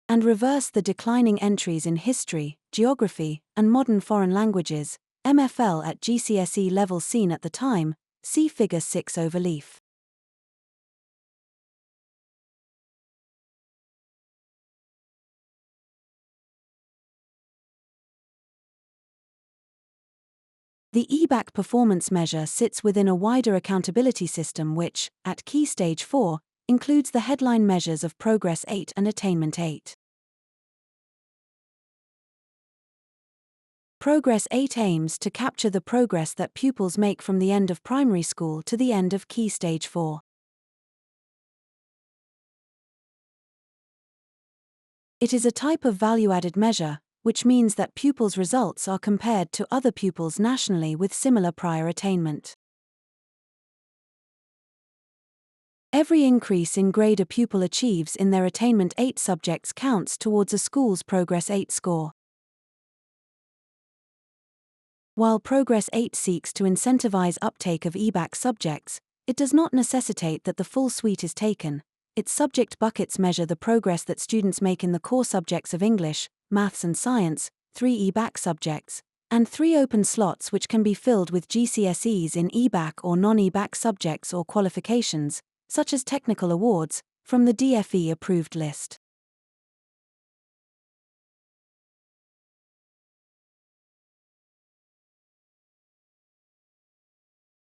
And reverse the declining entries in history, geography, and modern foreign languages, MFL at GCSE level seen at the time, see Figure 6 overleaf. The EBAC performance measure sits within a wider accountability system which, at Key Stage 4, includes the headline measures of Progress 8 and Attainment 8. Progress 8 aims to capture the progress that pupils make from the end of primary school to the end of Key Stage 4. It is a type of value-added measure, which means that pupils' results are compared to other pupils nationally with similar prior attainment. Every increase in grade a pupil achieves in their Attainment 8 subjects counts towards a school's Progress 8 score. While Progress 8 seeks to incentivize uptake of EBAC subjects, it does not necessitate that the full suite is taken. Its subject buckets measure the progress that students make in the core subjects of English, maths and science, 3 EBAC subjects, and 3 open slots which can be filled with GCSEs in EBAC or non-EBAC subjects or qualifications, such as technical awards, from the DFE approved list.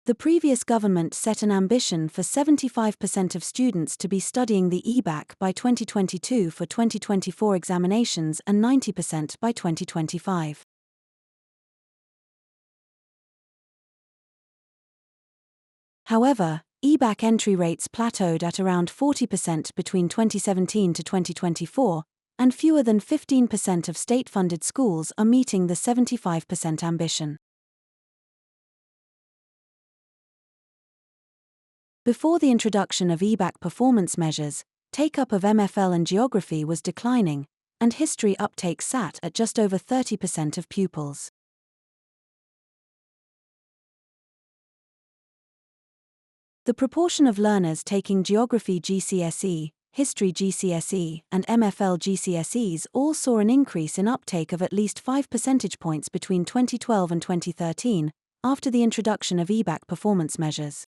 The previous government set an ambition for 75% of students to be studying the EBAC by 2022 for 2024 examinations and 90% by 2025. However, EBAC entry rates plateaued at around 40% between 2017 to 2024, and fewer than 15% of state-funded schools are meeting the 75% ambition. Before the introduction of EBAC performance measures, take-up of MFL and geography was declining, and history uptake sat at just over 30% of pupils. The proportion of learners taking Geography GCSE, History GCSE, and MFL GCSEs all saw an increase in uptake of at least 5 percentage points between 2012 and 2013, after the introduction of EBAC performance measures.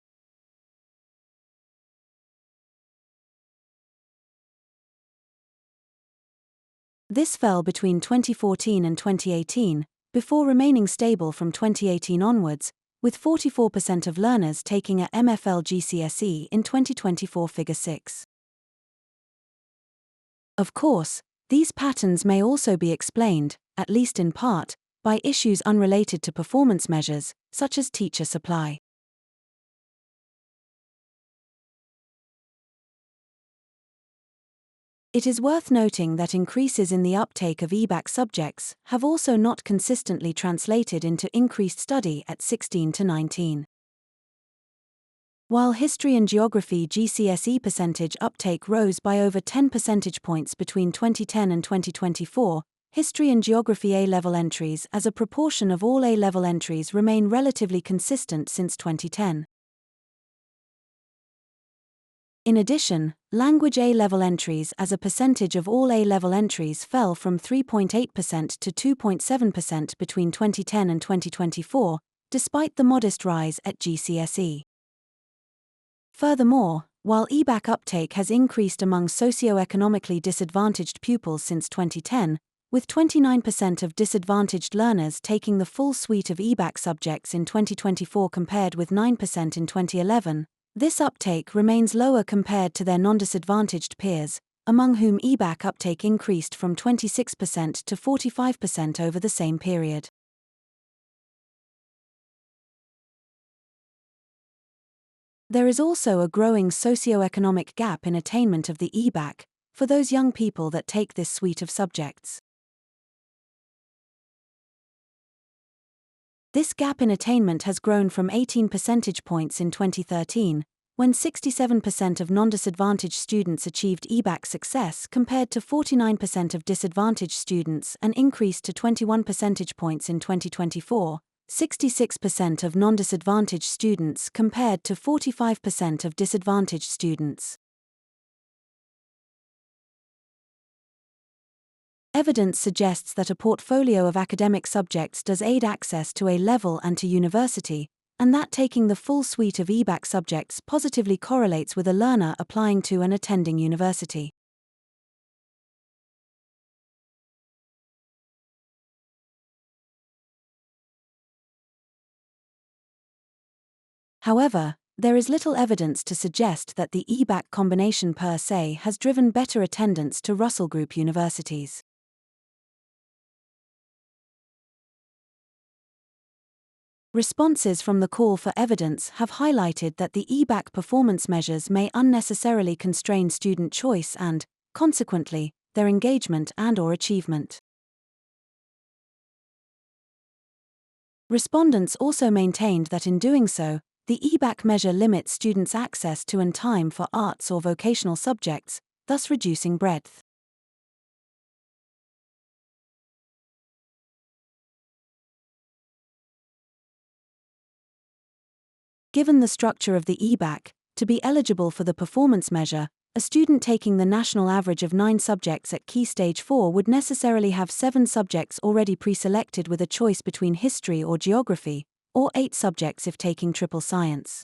This fell between 2014 and 2018, before remaining stable from 2018 onwards, with 44% of learners taking a MFL GCSE in 2024 Figure 6. Of course, these patterns may also be explained, at least in part, by issues unrelated to performance measures, such as teacher supply. It is worth noting that increases in the uptake of EBAC subjects have also not consistently translated into increased study at 16 to 19. While History and Geography GCSE percentage uptake rose by over 10 percentage points between 2010 and 2024, History and Geography A-level entries as a proportion of all A-level entries remain relatively consistent since 2010. In addition, Language A-level entries as a percentage of all A-level entries fell from 3.8% to 2.7% between 2010 and 2024, despite the modest rise at GCSE. Furthermore, while EBAC uptake has increased among socioeconomically disadvantaged pupils since 2010, with 29% of disadvantaged learners taking the full suite of EBAC subjects in 2024 compared with 9% in 2011, this uptake remains lower compared to their non-disadvantaged peers, among whom EBAC uptake increased from 26% to 45% over the same period. There is also a growing socioeconomic gap in attainment of the EBAC for those young people that take this suite of subjects. This gap in attainment has grown from 18 percentage points in 2013, when 67% of non-disadvantaged students achieved EBAC success compared to 49% of disadvantaged students, and increased to 21 percentage points in 2024, 66% of non-disadvantaged students compared to 45% of disadvantaged students. Evidence suggests that a portfolio of academic subjects does aid access to A-level and to university, and that taking the full suite of EBAC subjects positively correlates with a learner applying to and attending university. However, there is little evidence to suggest that the EBAC combination per se has driven better attendance to Russell Group universities. Responses from the call for evidence have highlighted that the EBAC performance measures may unnecessarily constrain student choice and, consequently, their engagement and/or achievement. Respondents also maintained that in doing so, the EBAC measure limits students' access to and time for arts or vocational subjects, thus reducing breadth. Given the structure of the EBAC, to be eligible for the performance measure, a student taking the national average of 9 subjects at Key Stage 4 would necessarily have 7 subjects already pre-selected with a choice between history or geography, or 8 subjects if taking triple science.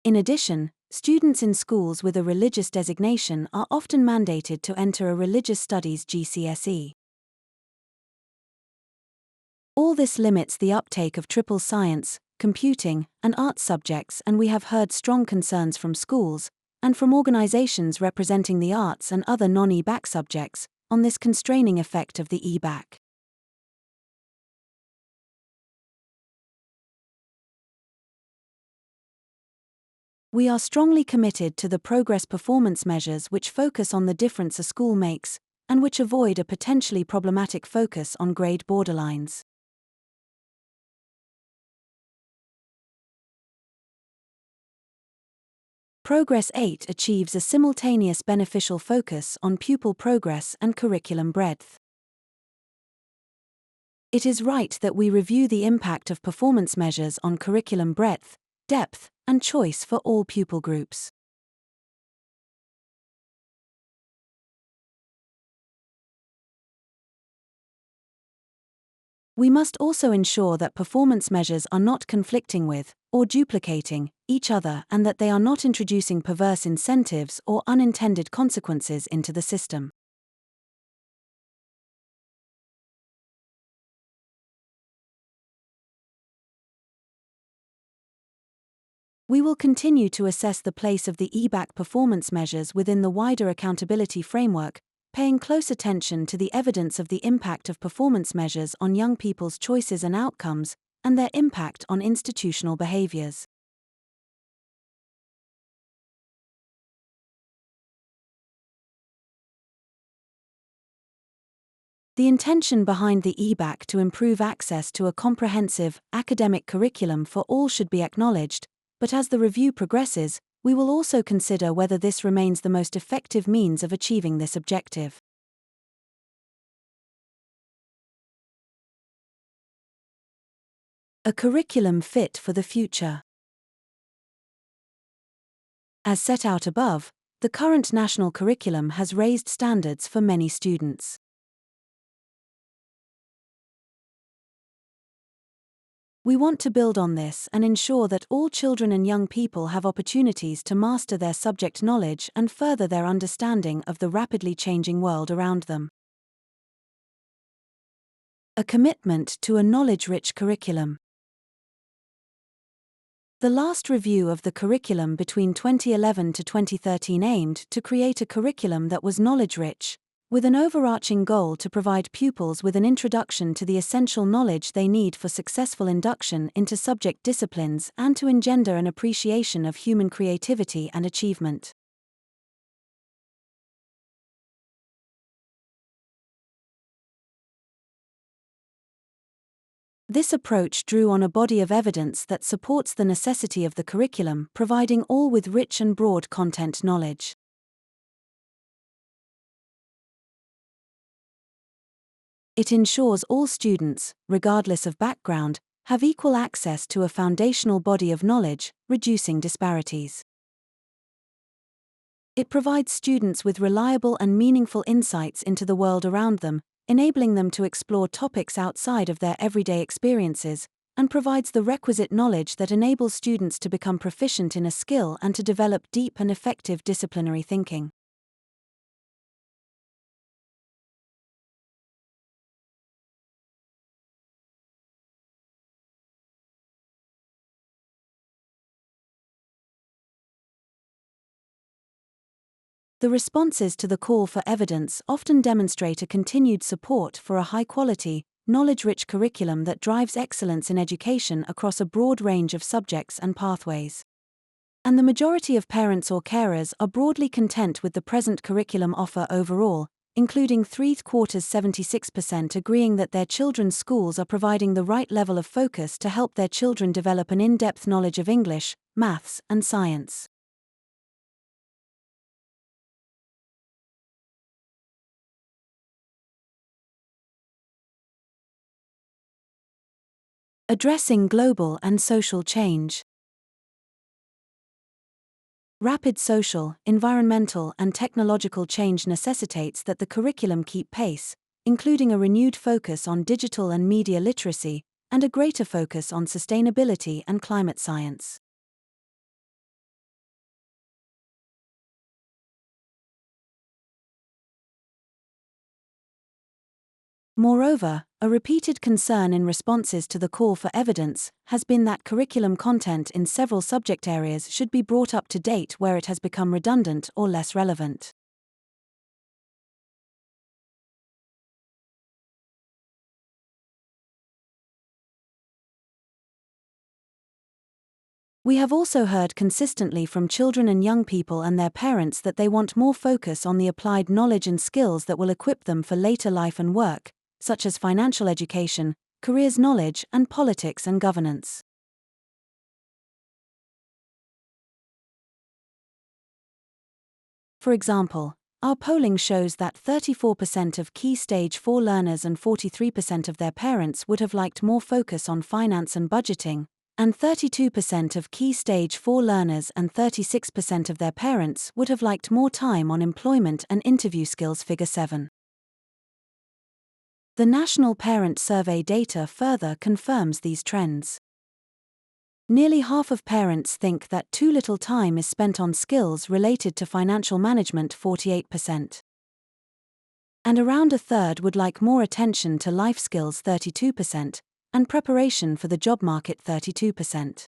In addition, students in schools with a religious designation are often mandated to enter a religious studies GCSE. All this limits the uptake of triple science, computing, and arts subjects, and we have heard strong concerns from schools, and from organizations representing the arts and other non-EBAC subjects, on this constraining effect of the EBAC. We are strongly committed to the progress performance measures which focus on the difference a school makes, and which avoid a potentially problematic focus on grade borderlines. Progress 8 achieves a simultaneous beneficial focus on pupil progress and curriculum breadth. It is right that we review the impact of performance measures on curriculum breadth, depth, and choice for all pupil groups. We must also ensure that performance measures are not conflicting with, or duplicating, each other, and that they are not introducing perverse incentives or unintended consequences into the system. We will continue to assess the place of the EBAC performance measures within the wider accountability framework, paying close attention to the evidence of the impact of performance measures on young people's choices and outcomes, and their impact on institutional behaviors. The intention behind the EBAC to improve access to a comprehensive, academic curriculum for all should be acknowledged, but as the review progresses, we will also consider whether this remains the most effective means of achieving this objective. A curriculum fit for the future. As set out above, the current national curriculum has raised standards for many students. We want to build on this and ensure that all children and young people have opportunities to master their subject knowledge and further their understanding of the rapidly changing world around them. A commitment to a knowledge-rich curriculum. The last review of the curriculum between 2011 to 2013 aimed to create a curriculum that was knowledge-rich, with an overarching goal to provide pupils with an introduction to the essential knowledge they need for successful induction into subject disciplines and to engender an appreciation of human creativity and achievement. This approach drew on a body of evidence that supports the necessity of the curriculum providing all with rich and broad content knowledge. It ensures all students, regardless of background, have equal access to a foundational body of knowledge, reducing disparities. It provides students with reliable and meaningful insights into the world around them, enabling them to explore topics outside of their everyday experiences, and provides the requisite knowledge that enables students to become proficient in a skill and to develop deep and effective disciplinary thinking. The responses to the call for evidence often demonstrate a continued support for a high-quality, knowledge-rich curriculum that drives excellence in education across a broad range of subjects and pathways. And the majority of parents or carers are broadly content with the present curriculum offer overall, including 3/4 76% agreeing that their children's schools are providing the right level of focus to help their children develop an in-depth knowledge of English, maths, and science. Addressing global and social change. Rapid social, environmental, and technological change necessitates that the curriculum keep pace, including a renewed focus on digital and media literacy, and a greater focus on sustainability and climate science. Moreover, a repeated concern in responses to the call for evidence has been that curriculum content in several subject areas should be brought up to date where it has become redundant or less relevant. We have also heard consistently from children and young people and their parents that they want more focus on the applied knowledge and skills that will equip them for later life and work, such as financial education, careers knowledge, and politics and governance. For example, our polling shows that 34% of Key Stage 4 learners and 43% of their parents would have liked more focus on finance and budgeting, and 32% of Key Stage 4 learners and 36% of their parents would have liked more time on employment and interview skills. Figure 7. The National Parent Survey data further confirms these trends. Nearly half of parents think that too little time is spent on skills related to financial management, 48%. And around a third would like more attention to life skills, 32%, and preparation for the job market, 32%.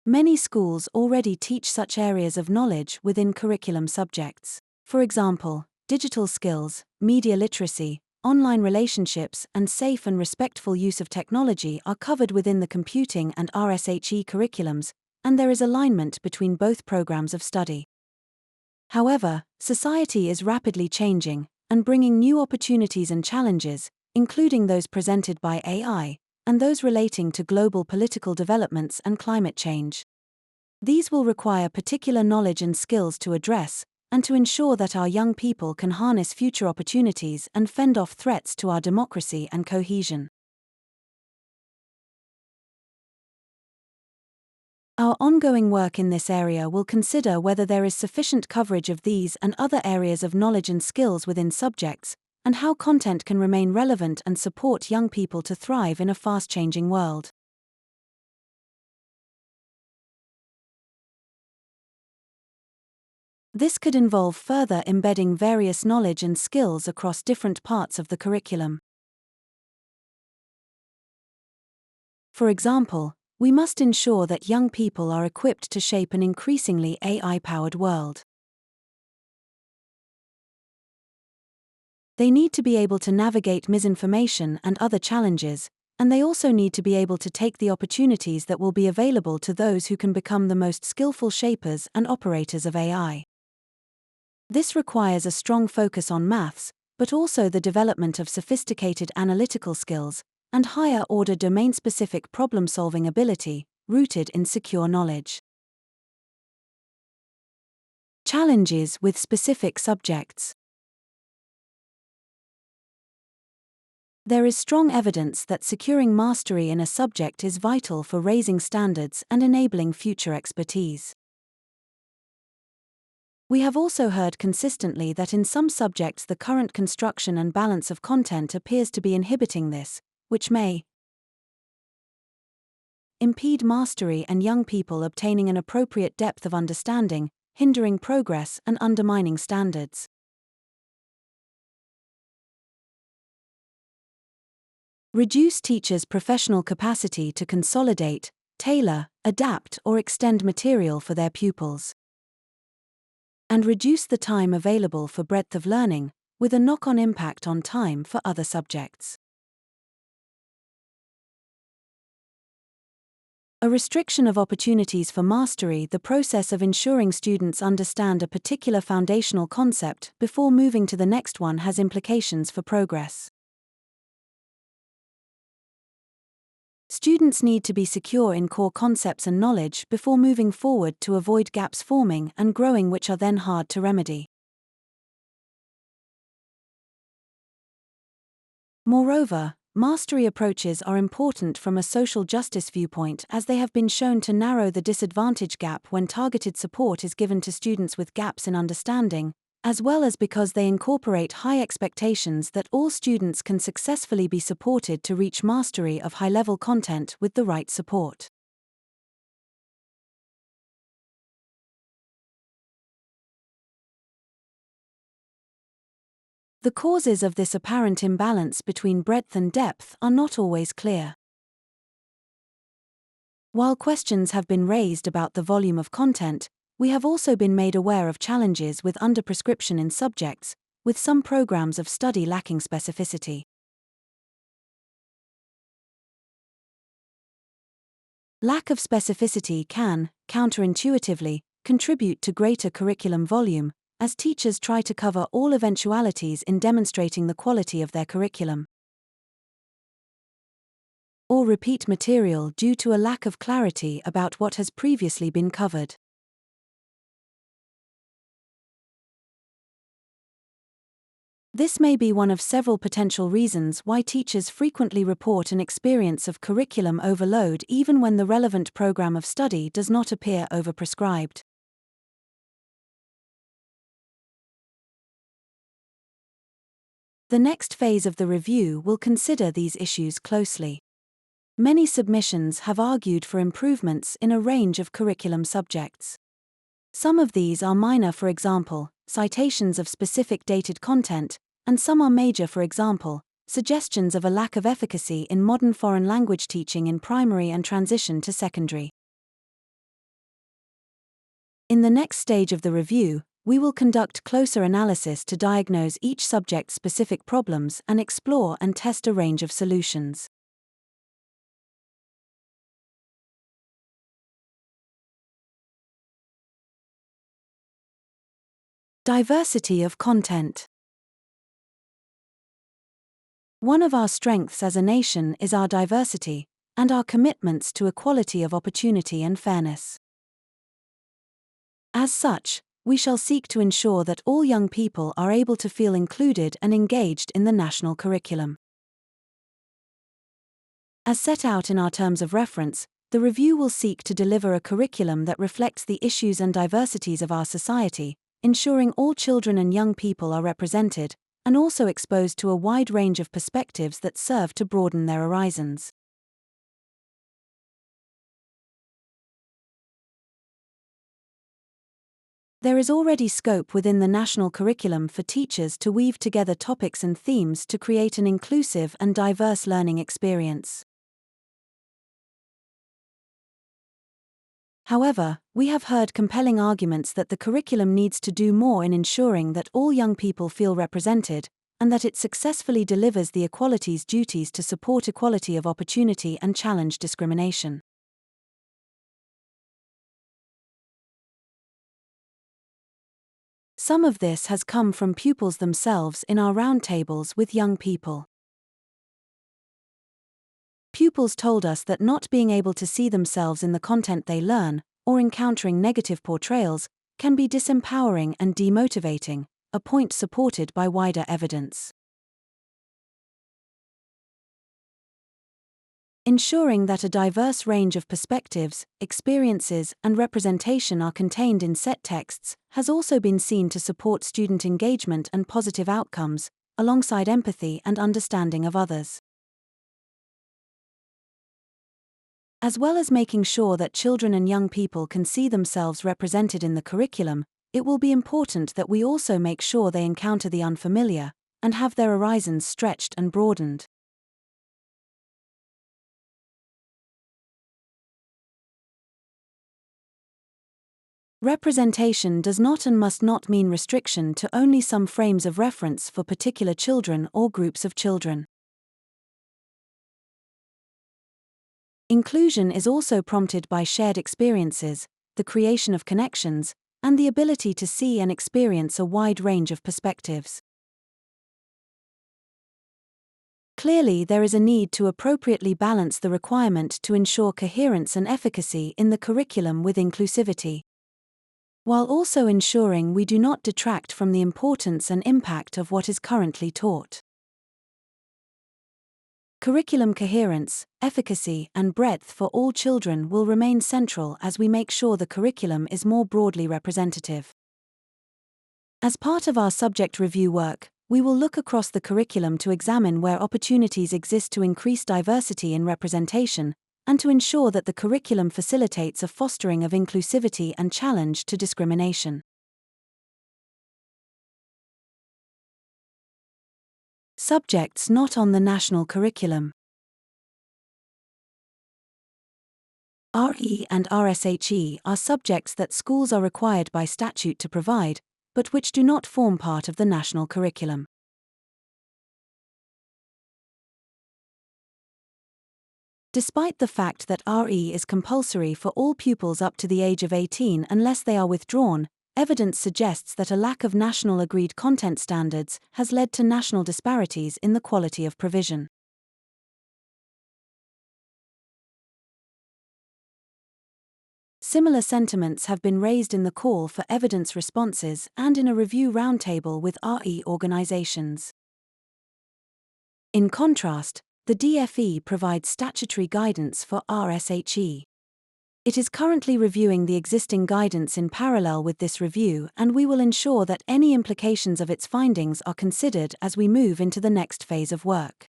Many schools already teach such areas of knowledge within curriculum subjects. For example, digital skills, media literacy, online relationships, and safe and respectful use of technology are covered within the computing and RSHE curriculums, and there is alignment between both programs of study. However, society is rapidly changing and bringing new opportunities and challenges, including those presented by AI, and those relating to global political developments and climate change. These will require particular knowledge and skills to address, and to ensure that our young people can harness future opportunities and fend off threats to our democracy and cohesion. Our ongoing work in this area will consider whether there is sufficient coverage of these and other areas of knowledge and skills within subjects, and how content can remain relevant and support young people to thrive in a fast-changing world. This could involve further embedding various knowledge and skills across different parts of the curriculum. For example, we must ensure that young people are equipped to shape an increasingly AI-powered world. They need to be able to navigate misinformation and other challenges, and they also need to be able to take the opportunities that will be available to those who can become the most skillful shapers and operators of AI. This requires a strong focus on maths, but also the development of sophisticated analytical skills and higher-order domain-specific problem-solving ability, rooted in secure knowledge. Challenges with specific subjects. There is strong evidence that securing mastery in a subject is vital for raising standards and enabling future expertise. We have also heard consistently that in some subjects the current construction and balance of content appears to be inhibiting this, which may impede mastery and young people obtaining an appropriate depth of understanding, hindering progress and undermining standards. Reduce teachers' professional capacity to consolidate, tailor, adapt or extend material for their pupils. And reduce the time available for breadth of learning, with a knock-on impact on time for other subjects. A restriction of opportunities for mastery. The process of ensuring students understand a particular foundational concept before moving to the next one has implications for progress. Students need to be secure in core concepts and knowledge before moving forward to avoid gaps forming and growing which are then hard to remedy. Moreover, mastery approaches are important from a social justice viewpoint as they have been shown to narrow the disadvantage gap when targeted support is given to students with gaps in understanding, as well as because they incorporate high expectations that all students can successfully be supported to reach mastery of high-level content with the right support. The causes of this apparent imbalance between breadth and depth are not always clear. While questions have been raised about the volume of content, we have also been made aware of challenges with underprescription in subjects, with some programs of study lacking specificity. Lack of specificity can, counterintuitively, contribute to greater curriculum volume, as teachers try to cover all eventualities in demonstrating the quality of their curriculum. Or repeat material due to a lack of clarity about what has previously been covered. This may be one of several potential reasons why teachers frequently report an experience of curriculum overload even when the relevant program of study does not appear overprescribed. The next phase of the review will consider these issues closely. Many submissions have argued for improvements in a range of curriculum subjects. Some of these are minor, for example, citations of specific dated content, and some are major, for example, suggestions of a lack of efficacy in modern foreign language teaching in primary and transition to secondary. In the next stage of the review, we will conduct closer analysis to diagnose each subject's specific problems and explore and test a range of solutions. Diversity of content. One of our strengths as a nation is our diversity, and our commitments to equality of opportunity and fairness. As such, we shall seek to ensure that all young people are able to feel included and engaged in the national curriculum. As set out in our terms of reference, the review will seek to deliver a curriculum that reflects the issues and diversities of our society, ensuring all children and young people are represented, and also exposed to a wide range of perspectives that serve to broaden their horizons. There is already scope within the national curriculum for teachers to weave together topics and themes to create an inclusive and diverse learning experience. However, we have heard compelling arguments that the curriculum needs to do more in ensuring that all young people feel represented, and that it successfully delivers the equality's duties to support equality of opportunity and challenge discrimination. Some of this has come from pupils themselves in our roundtables with young people. Pupils told us that not being able to see themselves in the content they learn, or encountering negative portrayals, can be disempowering and demotivating, a point supported by wider evidence. Ensuring that a diverse range of perspectives, experiences, and representation are contained in set texts has also been seen to support student engagement and positive outcomes, alongside empathy and understanding of others. As well as making sure that children and young people can see themselves represented in the curriculum, it will be important that we also make sure they encounter the unfamiliar, and have their horizons stretched and broadened. Representation does not and must not mean restriction to only some frames of reference for particular children or groups of children. Inclusion is also prompted by shared experiences, the creation of connections, and the ability to see and experience a wide range of perspectives. Clearly, there is a need to appropriately balance the requirement to ensure coherence and efficacy in the curriculum with inclusivity, while also ensuring we do not detract from the importance and impact of what is currently taught. Curriculum coherence, efficacy, and breadth for all children will remain central as we make sure the curriculum is more broadly representative. As part of our subject review work, we will look across the curriculum to examine where opportunities exist to increase diversity in representation, and to ensure that the curriculum facilitates a fostering of inclusivity and challenge to discrimination. Subjects not on the national curriculum. RE and RSHE are subjects that schools are required by statute to provide, but which do not form part of the national curriculum. Despite the fact that RE is compulsory for all pupils up to the age of 18 unless they are withdrawn, evidence suggests that a lack of national agreed content standards has led to national disparities in the quality of provision. Similar sentiments have been raised in the call for evidence responses and in a review roundtable with RE organizations. In contrast, the DFE provides statutory guidance for RSHE. It is currently reviewing the existing guidance in parallel with this review, and we will ensure that any implications of its findings are considered as we move into the next phase of work.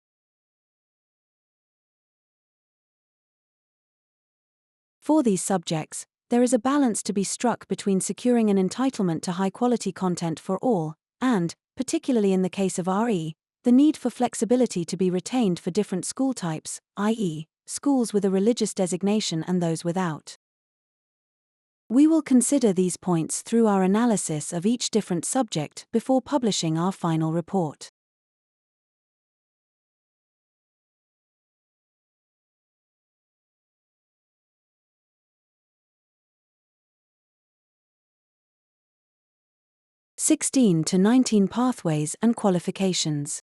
For these subjects, there is a balance to be struck between securing an entitlement to high-quality content for all, and, particularly in the case of RE, the need for flexibility to be retained for different school types, i.e., schools with a religious designation and those without. We will consider these points through our analysis of each different subject before publishing our final report. (16 to 19) Pathways and qualifications.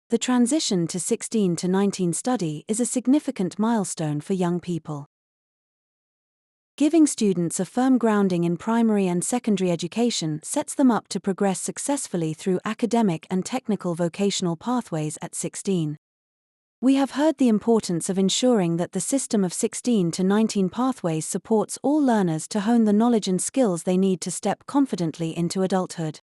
The transition to 16 to 19 study is a significant milestone for young people. Giving students a firm grounding in primary and secondary education sets them up to progress successfully through academic and technical vocational pathways at 16. We have heard the importance of ensuring that the system of 16 to 19 pathways supports all learners to hone the knowledge and skills they need to step confidently into adulthood.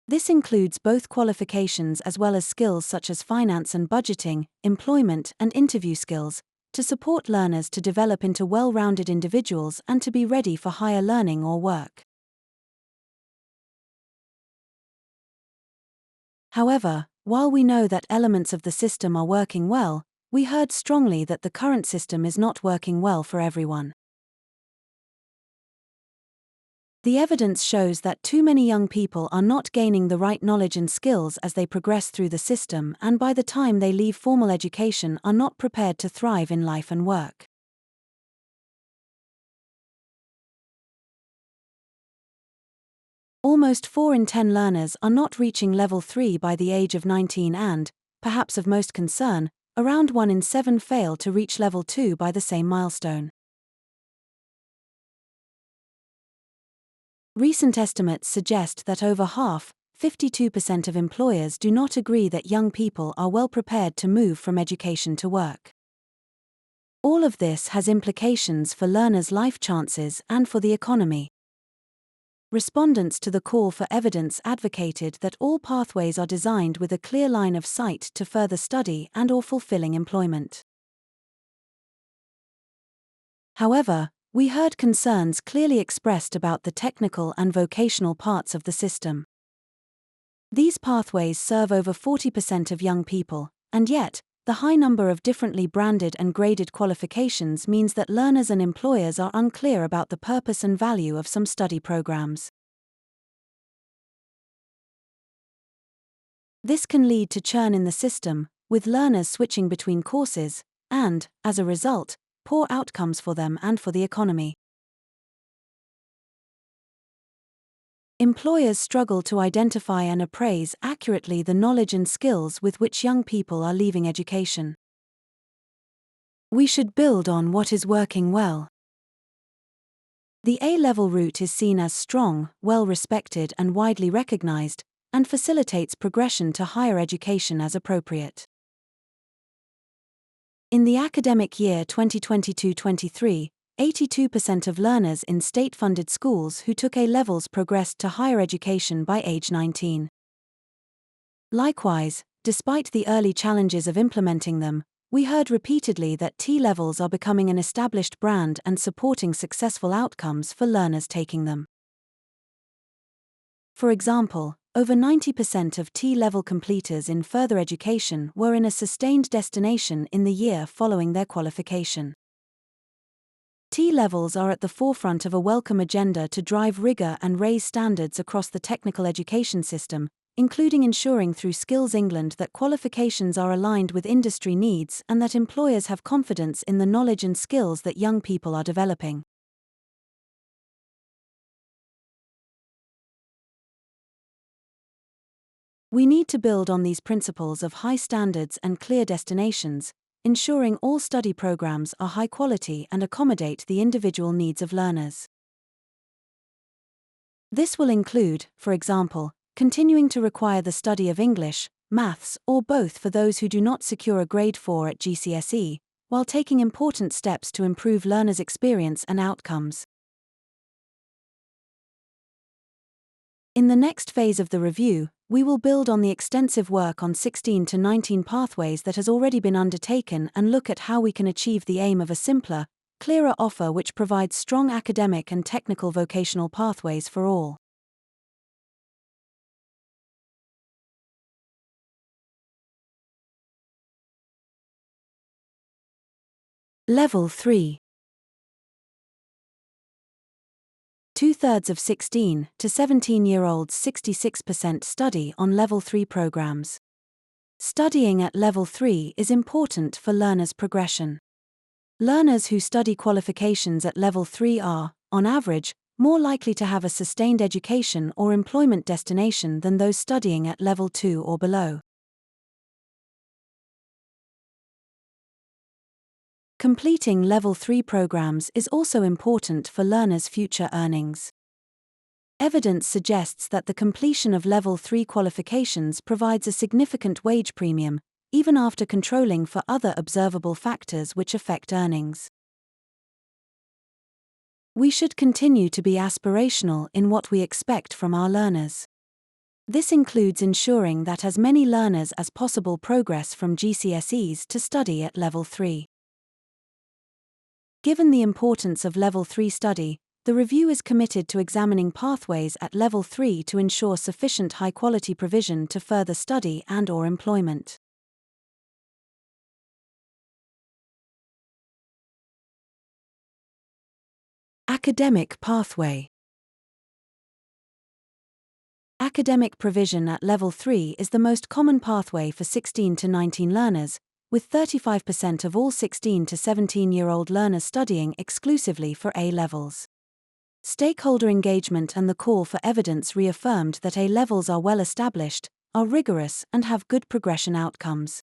This includes both qualifications as well as skills such as finance and budgeting, employment and interview skills, to support learners to develop into well-rounded individuals and to be ready for higher learning or work. However, while we know that elements of the system are working well, we heard strongly that the current system is not working well for everyone. The evidence shows that too many young people are not gaining the right knowledge and skills as they progress through the system, and by the time they leave formal education are not prepared to thrive in life and work. Almost 4 in 10 learners are not reaching level 3 by the age of 19 and, perhaps of most concern, around 1 in 7 fail to reach level 2 by the same milestone. Recent estimates suggest that over half, 52% of employers do not agree that young people are well prepared to move from education to work. All of this has implications for learners' life chances and for the economy. Respondents to the call for evidence advocated that all pathways are designed with a clear line of sight to further study and/or fulfilling employment. However, we heard concerns clearly expressed about the technical and vocational parts of the system. These pathways serve over 40% of young people, and yet, the high number of differently branded and graded qualifications means that learners and employers are unclear about the purpose and value of some study programs. This can lead to churn in the system, with learners switching between courses, and, as a result, poor outcomes for them and for the economy. Employers struggle to identify and appraise accurately the knowledge and skills with which young people are leaving education. We should build on what is working well. The A-level route is seen as strong, well-respected and widely recognized, and facilitates progression to higher education as appropriate. In the academic year 2022-23, 82% of learners in state-funded schools who took A-levels progressed to higher education by age 19. Likewise, despite the early challenges of implementing them, we heard repeatedly that T-levels are becoming an established brand and supporting successful outcomes for learners taking them. For example, over 90% of T-level completers in further education were in a sustained destination in the year following their qualification. T-levels are at the forefront of a welcome agenda to drive rigor and raise standards across the technical education system, including ensuring through Skills England that qualifications are aligned with industry needs and that employers have confidence in the knowledge and skills that young people are developing. We need to build on these principles of high standards and clear destinations, ensuring all study programs are high quality and accommodate the individual needs of learners. This will include, for example, continuing to require the study of English, maths, or both for those who do not secure a grade 4 at GCSE, while taking important steps to improve learners' experience and outcomes. In the next phase of the review, we will build on the extensive work on 16 to 19 pathways that has already been undertaken and look at how we can achieve the aim of a simpler, clearer offer which provides strong academic and technical vocational pathways for all. Level 3. 2/3 of 16 to 17-year-olds 66% study on Level 3 programs. Studying at Level 3 is important for learners' progression. Learners who study qualifications at Level 3 are, on average, more likely to have a sustained education or employment destination than those studying at Level 2 or below. Completing Level 3 programs is also important for learners' future earnings. Evidence suggests that the completion of Level 3 qualifications provides a significant wage premium, even after controlling for other observable factors which affect earnings. We should continue to be aspirational in what we expect from our learners. This includes ensuring that as many learners as possible progress from GCSEs to study at Level 3. Given the importance of Level 3 study, the review is committed to examining pathways at Level 3 to ensure sufficient high-quality provision to further study and/or employment. Academic pathway. Academic provision at Level 3 is the most common pathway for 16 to 19 learners, with 35% of all 16 to 17-year-old learners studying exclusively for A levels. Stakeholder engagement and the call for evidence reaffirmed that A levels are well established, are rigorous, and have good progression outcomes.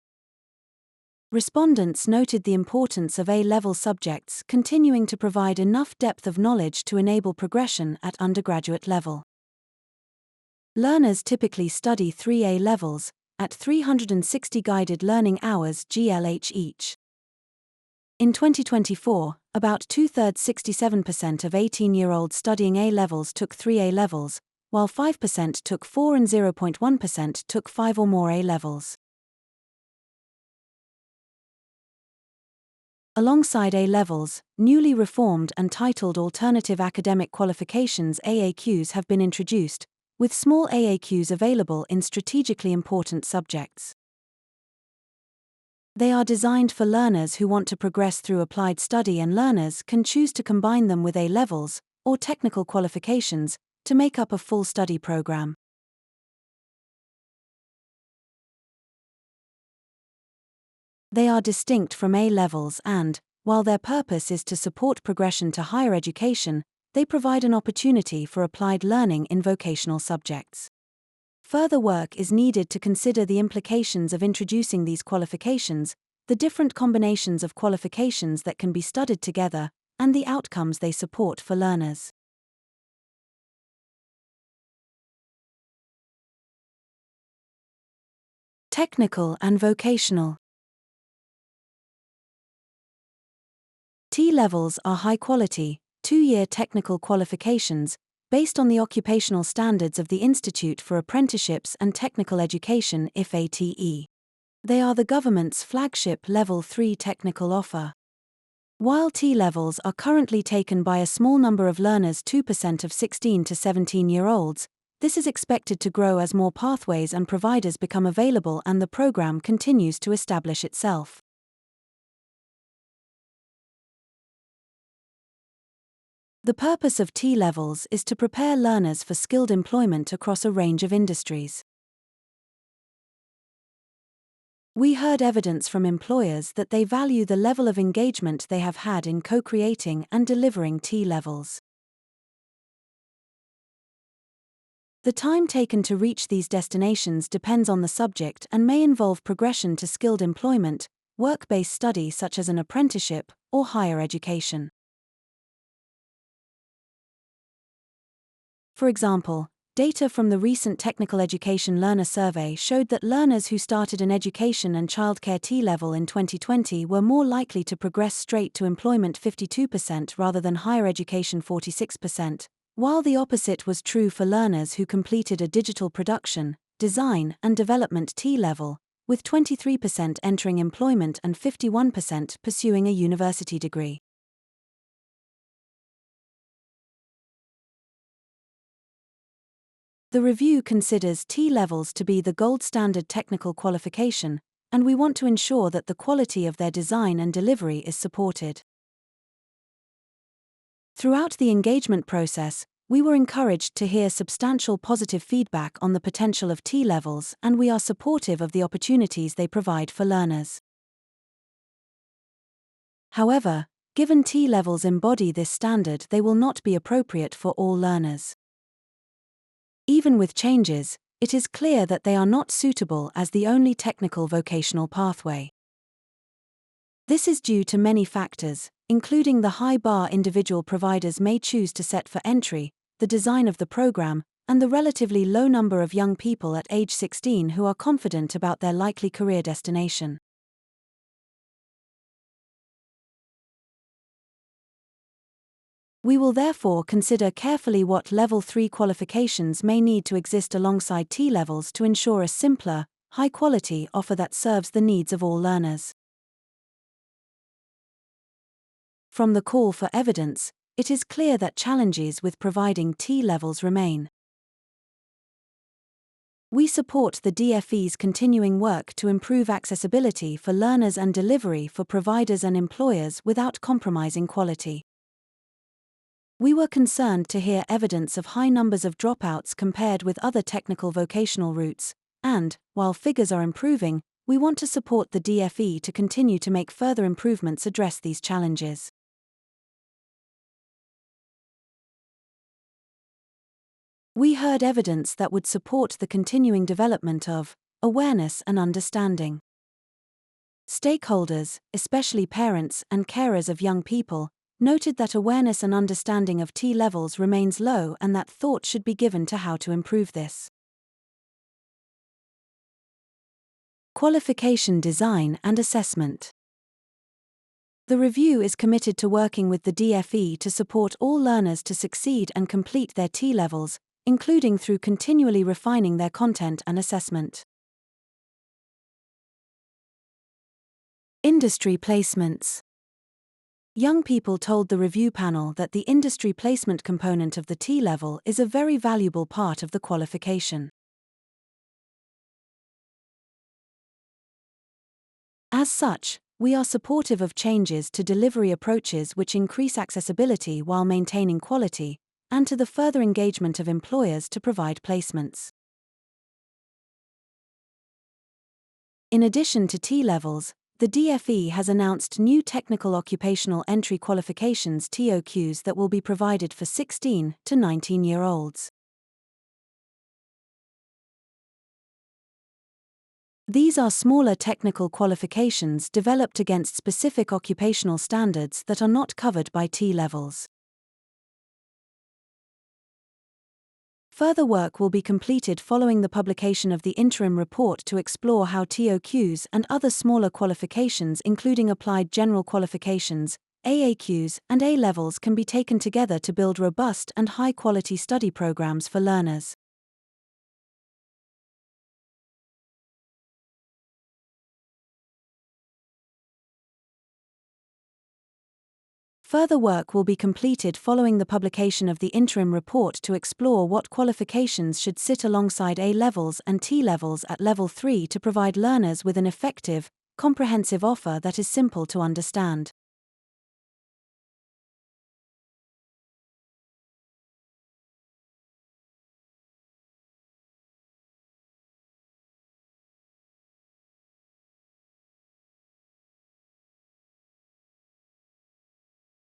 Respondents noted the importance of A-level subjects continuing to provide enough depth of knowledge to enable progression at undergraduate level. Learners typically study 3 A-levels, at 360 guided learning hours GLH each. In 2024, about 2/3 67% of 18-year-olds studying A-levels took 3 A-levels, while 5% took 4 and 0.1% took 5 or more A-levels. Alongside A-levels, newly reformed and titled Alternative Academic Qualifications AAQs have been introduced, with small AAQs available in strategically important subjects. They are designed for learners who want to progress through applied study, and learners can choose to combine them with A-levels, or technical qualifications, to make up a full study program. They are distinct from A-levels and, while their purpose is to support progression to higher education, they provide an opportunity for applied learning in vocational subjects. Further work is needed to consider the implications of introducing these qualifications, the different combinations of qualifications that can be studied together, and the outcomes they support for learners. Technical and vocational. T-levels are high-quality, 2-year technical qualifications, based on the occupational standards of the Institute for Apprenticeships and Technical Education (IFATE). They are the government's flagship Level 3 technical offer. While T-levels are currently taken by a small number of learners, 2% of 16 to 17-year-olds, this is expected to grow as more pathways and providers become available and the program continues to establish itself. The purpose of T-levels is to prepare learners for skilled employment across a range of industries. We heard evidence from employers that they value the level of engagement they have had in co-creating and delivering T-levels. The time taken to reach these destinations depends on the subject and may involve progression to skilled employment, work-based study such as an apprenticeship, or higher education. For example, data from the recent Technical Education Learner Survey showed that learners who started an education and childcare T-level in 2020 were more likely to progress straight to employment 52% rather than higher education 46%, while the opposite was true for learners who completed a digital production, design and development T-level, with 23% entering employment and 51% pursuing a university degree. The review considers T-levels to be the gold standard technical qualification, and we want to ensure that the quality of their design and delivery is supported. Throughout the engagement process, we were encouraged to hear substantial positive feedback on the potential of T-levels, and we are supportive of the opportunities they provide for learners. However, given T-levels embody this standard, they will not be appropriate for all learners. Even with changes, it is clear that they are not suitable as the only technical vocational pathway. This is due to many factors, including the high bar individual providers may choose to set for entry, the design of the program, and the relatively low number of young people at age 16 who are confident about their likely career destination. We will therefore consider carefully what Level 3 qualifications may need to exist alongside T-levels to ensure a simpler, high-quality offer that serves the needs of all learners. From the call for evidence, it is clear that challenges with providing T-levels remain. We support the DFE's continuing work to improve accessibility for learners and delivery for providers and employers without compromising quality. We were concerned to hear evidence of high numbers of dropouts compared with other technical vocational routes, and, while figures are improving, we want to support the DFE to continue to make further improvements address these challenges. We heard evidence that would support the continuing development of awareness and understanding. Stakeholders, especially parents and carers of young people, noted that awareness and understanding of T-levels remains low and that thought should be given to how to improve this. Qualification design and assessment. The review is committed to working with the DFE to support all learners to succeed and complete their T-levels, including through continually refining their content and assessment. Industry placements. Young people told the review panel that the industry placement component of the T-level is a very valuable part of the qualification. As such, we are supportive of changes to delivery approaches which increase accessibility while maintaining quality, and to the further engagement of employers to provide placements. In addition to T-levels, the DFE has announced new Technical Occupational Entry Qualifications (TOQs) that will be provided for 16 to 19-year-olds. These are smaller technical qualifications developed against specific occupational standards that are not covered by T-levels. Further work will be completed following the publication of the interim report to explore how TOQs and other smaller qualifications including applied general qualifications, AAQs and A-levels can be taken together to build robust and high-quality study programs for learners. Further work will be completed following the publication of the interim report to explore what qualifications should sit alongside A-levels and T-levels at Level 3 to provide learners with an effective, comprehensive offer that is simple to understand.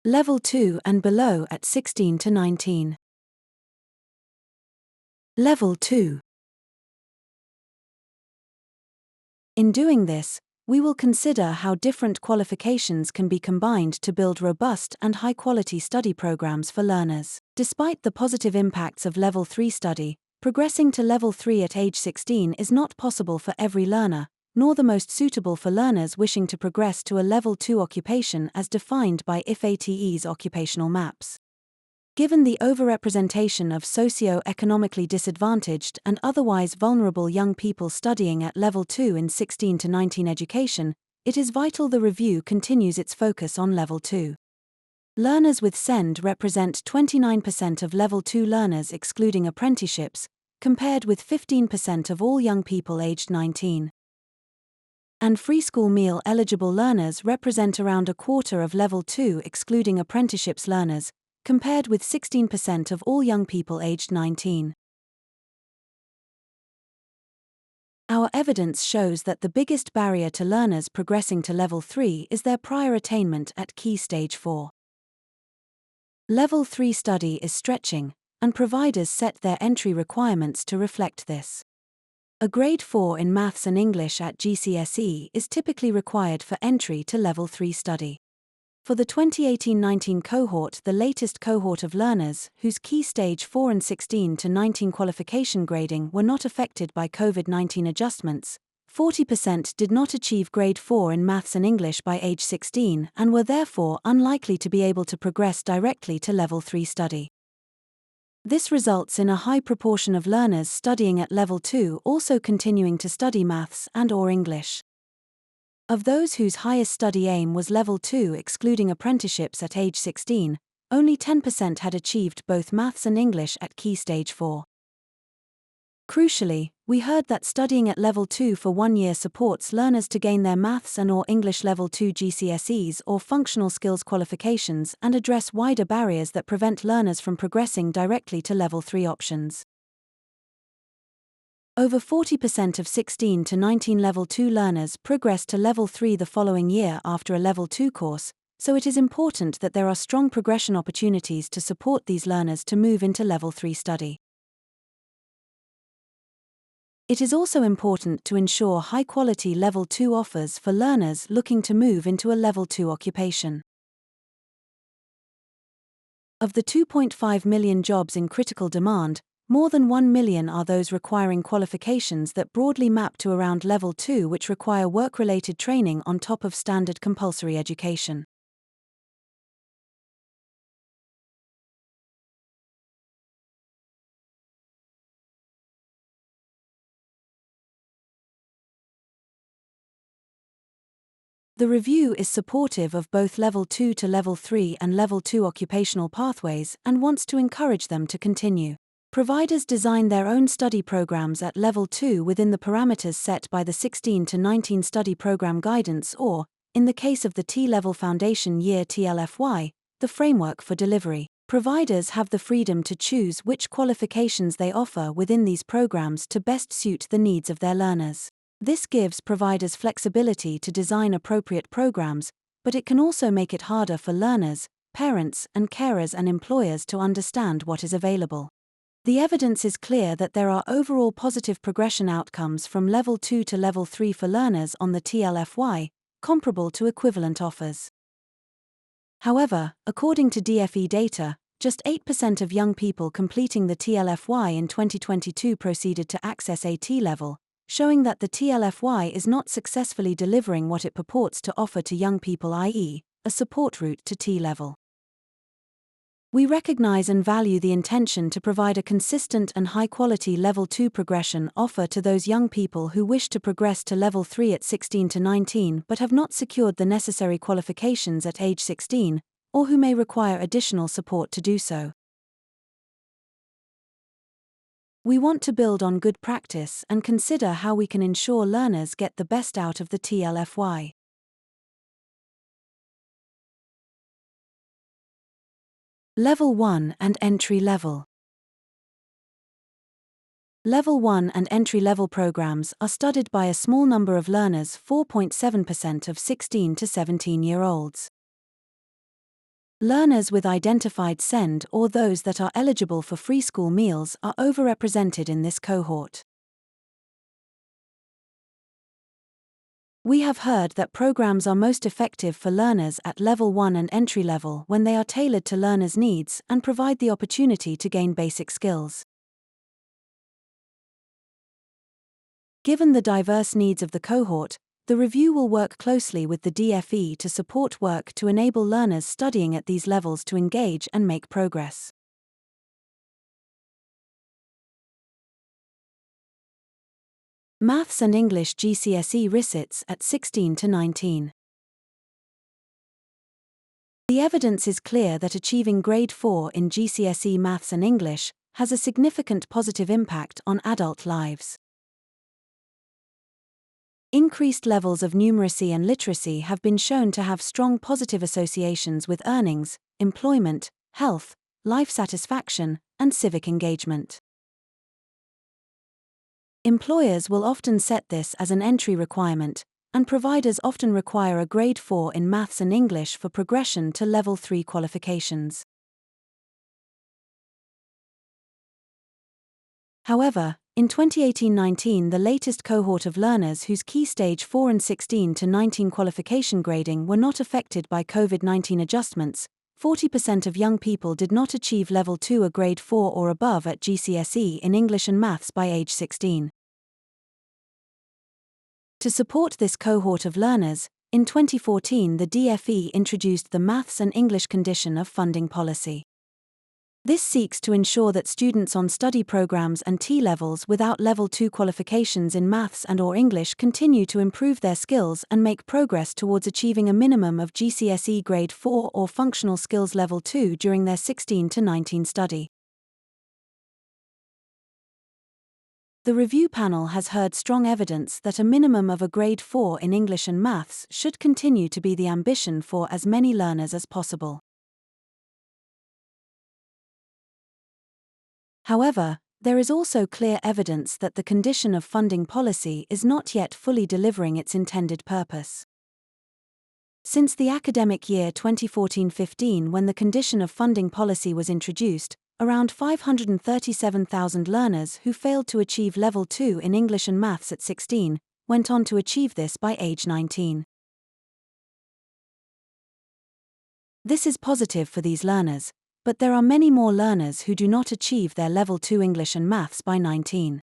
Level 2 and below at 16 to 19. Level 2. In doing this, we will consider how different qualifications can be combined to build robust and high-quality study programs for learners. Despite the positive impacts of Level 3 study, progressing to Level 3 at age 16 is not possible for every learner, nor the most suitable for learners wishing to progress to a Level 2 occupation as defined by IFATE's occupational maps. Given the overrepresentation of socio-economically disadvantaged and otherwise vulnerable young people studying at Level 2 in 16 to 19 education, it is vital the review continues its focus on Level 2. Learners with SEND represent 29% of Level 2 learners excluding apprenticeships, compared with 15% of all young people aged 19. And free school meal eligible learners represent around a quarter of Level 2 excluding apprenticeships learners, compared with 16% of all young people aged 19. Our evidence shows that the biggest barrier to learners progressing to Level 3 is their prior attainment at Key Stage 4. Level 3 study is stretching, and providers set their entry requirements to reflect this. A grade 4 in Maths and English at GCSE is typically required for entry to Level 3 study. For the 2018-19 cohort, the latest cohort of learners whose Key Stage 4 and 16 to 19 qualification grading were not affected by COVID-19 adjustments, 40% did not achieve grade 4 in Maths and English by age 16 and were therefore unlikely to be able to progress directly to Level 3 study. This results in a high proportion of learners studying at Level 2 also continuing to study Maths and/or English. Of those whose highest study aim was Level 2 excluding apprenticeships at age 16, only 10% had achieved both Maths and English at Key Stage 4. Crucially, we heard that studying at Level 2 for 1 year supports learners to gain their Maths and/or English Level 2 GCSEs or functional skills qualifications and address wider barriers that prevent learners from progressing directly to Level 3 options. Over 40% of 16 to 19 Level 2 learners progress to Level 3 the following year after a Level 2 course, so it is important that there are strong progression opportunities to support these learners to move into Level 3 study. It is also important to ensure high-quality Level 2 offers for learners looking to move into a Level 2 occupation. Of the 2.5 million jobs in critical demand, more than 1 million are those requiring qualifications that broadly map to around Level 2 which require work-related training on top of standard compulsory education. The review is supportive of both Level 2 to Level 3 and Level 2 occupational pathways and wants to encourage them to continue. Providers design their own study programs at Level 2 within the parameters set by the 16 to 19 Study Program Guidance or, in the case of the T-Level Foundation Year TLFY, the framework for delivery. Providers have the freedom to choose which qualifications they offer within these programs to best suit the needs of their learners. This gives providers flexibility to design appropriate programs, but it can also make it harder for learners, parents, and carers and employers to understand what is available. The evidence is clear that there are overall positive progression outcomes from Level 2 to Level 3 for learners on the TLFY, comparable to equivalent offers. However, according to DFE data, just 8% of young people completing the TLFY in 2022 proceeded to access a T-level, showing that the TLFY is not successfully delivering what it purports to offer to young people, i.e., a support route to T-level. We recognize and value the intention to provide a consistent and high-quality Level 2 progression offer to those young people who wish to progress to Level 3 at 16 to 19 but have not secured the necessary qualifications at age 16, or who may require additional support to do so. We want to build on good practice and consider how we can ensure learners get the best out of the TLFY. Level 1 and Entry Level. Level 1 and entry-level programs are studied by a small number of learners, 4.7% of 16 to 17-year-olds. Learners with identified SEND or those that are eligible for free school meals are overrepresented in this cohort. We have heard that programs are most effective for learners at Level 1 and entry level when they are tailored to learners' needs and provide the opportunity to gain basic skills. Given the diverse needs of the cohort, the review will work closely with the DFE to support work to enable learners studying at these levels to engage and make progress. Maths and English GCSE resits at 16 to 19. The evidence is clear that achieving Grade 4 in GCSE Maths and English has a significant positive impact on adult lives. Increased levels of numeracy and literacy have been shown to have strong positive associations with earnings, employment, health, life satisfaction, and civic engagement. Employers will often set this as an entry requirement, and providers often require a Grade 4 in Maths and English for progression to Level 3 qualifications. However, in 2018-19 the latest cohort of learners whose Key Stage 4 and 16 to 19 qualification grading were not affected by COVID-19 adjustments, 40% of young people did not achieve Level 2 or Grade 4 or above at GCSE in English and Maths by age 16. To support this cohort of learners, in 2014 the DFE introduced the Maths and English Condition of Funding policy. This seeks to ensure that students on study programs and T-levels without Level 2 qualifications in Maths and/or English continue to improve their skills and make progress towards achieving a minimum of GCSE Grade 4 or Functional Skills Level 2 during their 16 to 19 study. The review panel has heard strong evidence that a minimum of a Grade 4 in English and Maths should continue to be the ambition for as many learners as possible. However, there is also clear evidence that the condition of funding policy is not yet fully delivering its intended purpose. Since the academic year 2014-15, when the condition of funding policy was introduced, around 537,000 learners who failed to achieve Level 2 in English and Maths at 16 went on to achieve this by age 19. This is positive for these learners, but there are many more learners who do not achieve their Level 2 English and Maths by 19.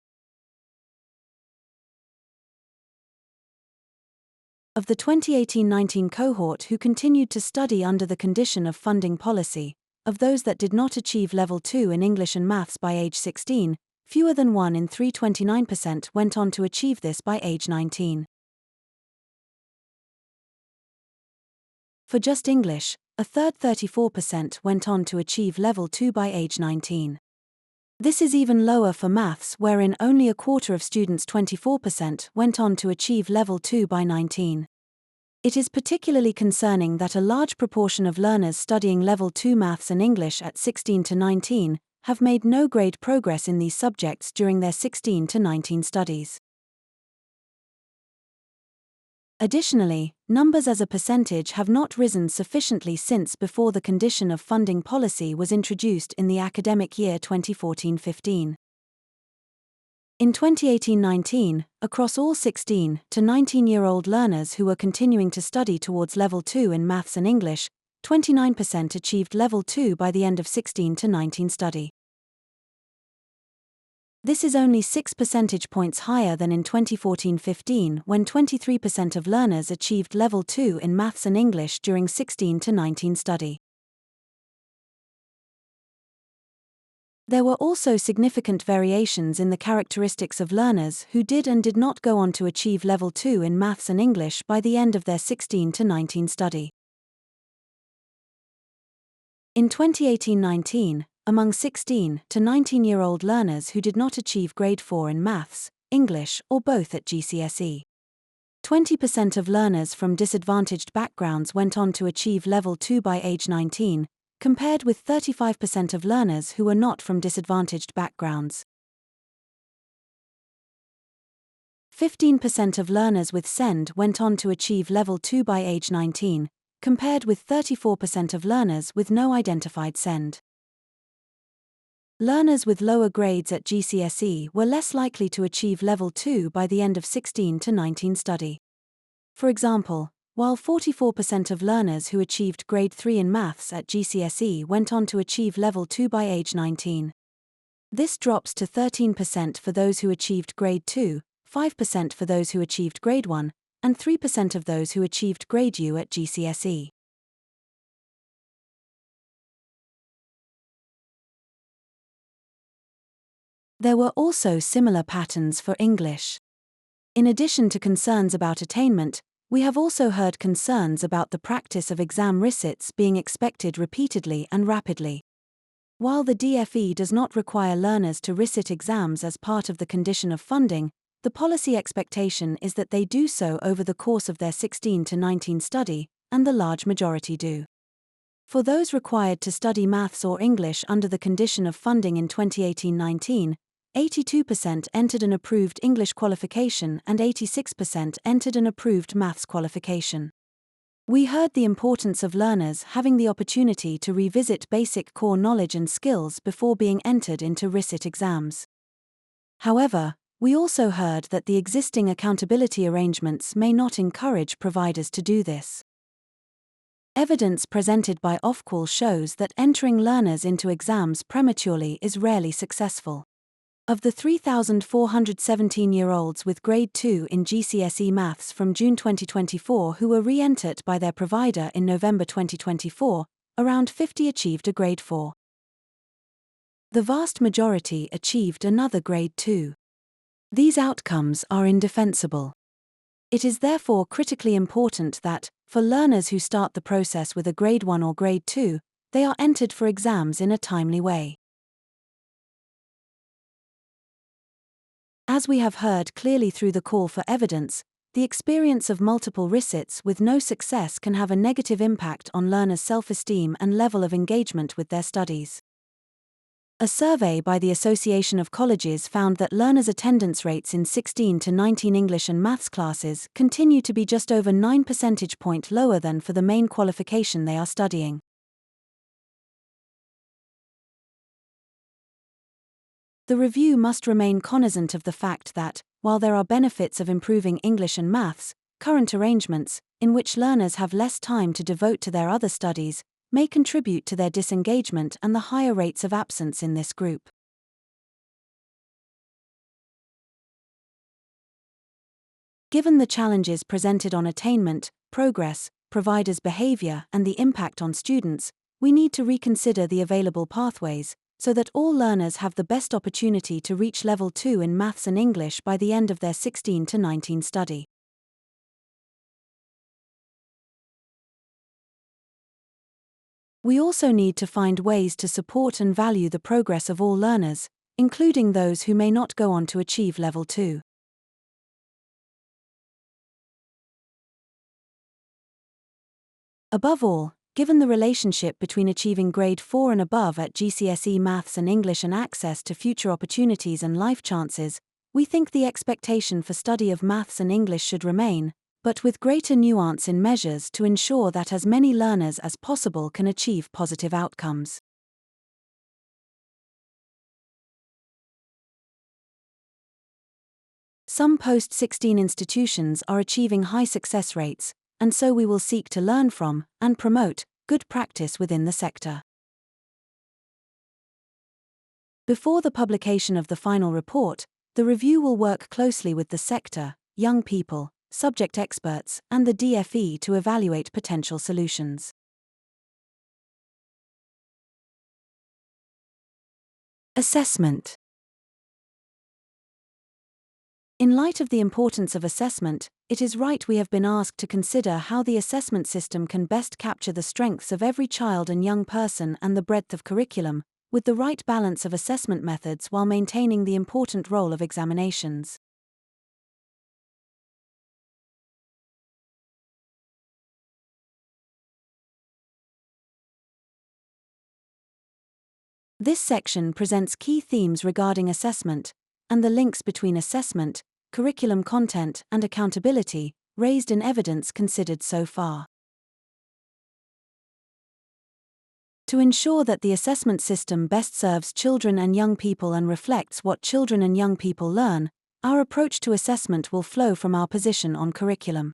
Of the 2018-19 cohort who continued to study under the condition of funding policy, of those that did not achieve Level 2 in English and Maths by age 16, fewer than 1 in 3, 29%, went on to achieve this by age 19. For just English, a third 34% went on to achieve Level 2 by age 19. This is even lower for Maths, wherein only a quarter of students, 24%, went on to achieve Level 2 by 19. It is particularly concerning that a large proportion of learners studying Level 2 Maths and English at 16 to 19 have made no grade progress in these subjects during their 16 to 19 studies. Additionally, numbers as a percentage have not risen sufficiently since before the condition of funding policy was introduced in the academic year 2014-15. In 2018-19, across all 16 to 19-year-old learners who were continuing to study towards Level 2 in Maths and English, 29% achieved Level 2 by the end of 16 to 19 study. This is only 6 percentage points higher than in 2014-15, when 23% of learners achieved Level 2 in Maths and English during 16 to 19 study. There were also significant variations in the characteristics of learners who did and did not go on to achieve Level 2 in Maths and English by the end of their 16 to 19 study. In 2018-19, among 16 to 19-year-old learners who did not achieve Grade 4 in Maths, English, or both at GCSE, 20% of learners from disadvantaged backgrounds went on to achieve Level 2 by age 19, compared with 35% of learners who were not from disadvantaged backgrounds. 15% of learners with SEND went on to achieve Level 2 by age 19, compared with 34% of learners with no identified SEND. Learners with lower grades at GCSE were less likely to achieve Level 2 by the end of 16 to 19 study. For example, while 44% of learners who achieved Grade 3 in Maths at GCSE went on to achieve Level 2 by age 19. This drops to 13% for those who achieved Grade 2, 5% for those who achieved Grade 1, and 3% of those who achieved Grade U at GCSE. There were also similar patterns for English. In addition to concerns about attainment, we have also heard concerns about the practice of exam resits being expected repeatedly and rapidly. While the DFE does not require learners to resit exams as part of the condition of funding, the policy expectation is that they do so over the course of their 16 to 19 study, and the large majority do. For those required to study Maths or English under the condition of funding in 2018-19, 82% entered an approved English qualification and 86% entered an approved Maths qualification. We heard the importance of learners having the opportunity to revisit basic core knowledge and skills before being entered into resit exams. However, we also heard that the existing accountability arrangements may not encourage providers to do this. Evidence presented by Ofqual shows that entering learners into exams prematurely is rarely successful. Of the 3,417-year-olds with Grade 2 in GCSE Maths from June 2024 who were re-entered by their provider in November 2024, around 50 achieved a Grade 4. The vast majority achieved another Grade 2. These outcomes are indefensible. It is therefore critically important that, for learners who start the process with a Grade 1 or Grade 2, they are entered for exams in a timely way. As we have heard clearly through the call for evidence, the experience of multiple resits with no success can have a negative impact on learners' self-esteem and level of engagement with their studies. A survey by the Association of Colleges found that learners' attendance rates in 16 to 19 English and Maths classes continue to be just over 9 percentage points lower than for the main qualification they are studying. The review must remain cognizant of the fact that, while there are benefits of improving English and Maths, current arrangements, in which learners have less time to devote to their other studies, may contribute to their disengagement and the higher rates of absence in this group. Given the challenges presented on attainment, progress, providers' behavior, and the impact on students, we need to reconsider the available pathways, so that all learners have the best opportunity to reach Level 2 in Maths and English by the end of their 16 to 19 study. We also need to find ways to support and value the progress of all learners, including those who may not go on to achieve Level 2. Above all, given the relationship between achieving Grade 4 and above at GCSE Maths and English and access to future opportunities and life chances, we think the expectation for study of Maths and English should remain, but with greater nuance in measures to ensure that as many learners as possible can achieve positive outcomes. Some post-16 institutions are achieving high success rates, and so we will seek to learn from, and promote, good practice within the sector. Before the publication of the final report, the review will work closely with the sector, young people, subject experts, and the DFE to evaluate potential solutions. Assessment. In light of the importance of assessment, it is right we have been asked to consider how the assessment system can best capture the strengths of every child and young person and the breadth of curriculum, with the right balance of assessment methods while maintaining the important role of examinations. This section presents key themes regarding assessment, and the links between assessment, curriculum content, and accountability, raised in evidence considered so far. To ensure that the assessment system best serves children and young people and reflects what children and young people learn, our approach to assessment will flow from our position on curriculum.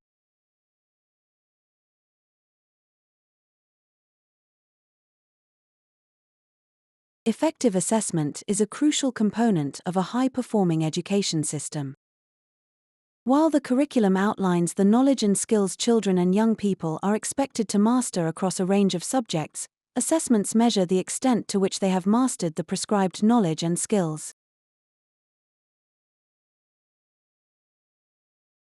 Effective assessment is a crucial component of a high-performing education system. While the curriculum outlines the knowledge and skills children and young people are expected to master across a range of subjects, assessments measure the extent to which they have mastered the prescribed knowledge and skills.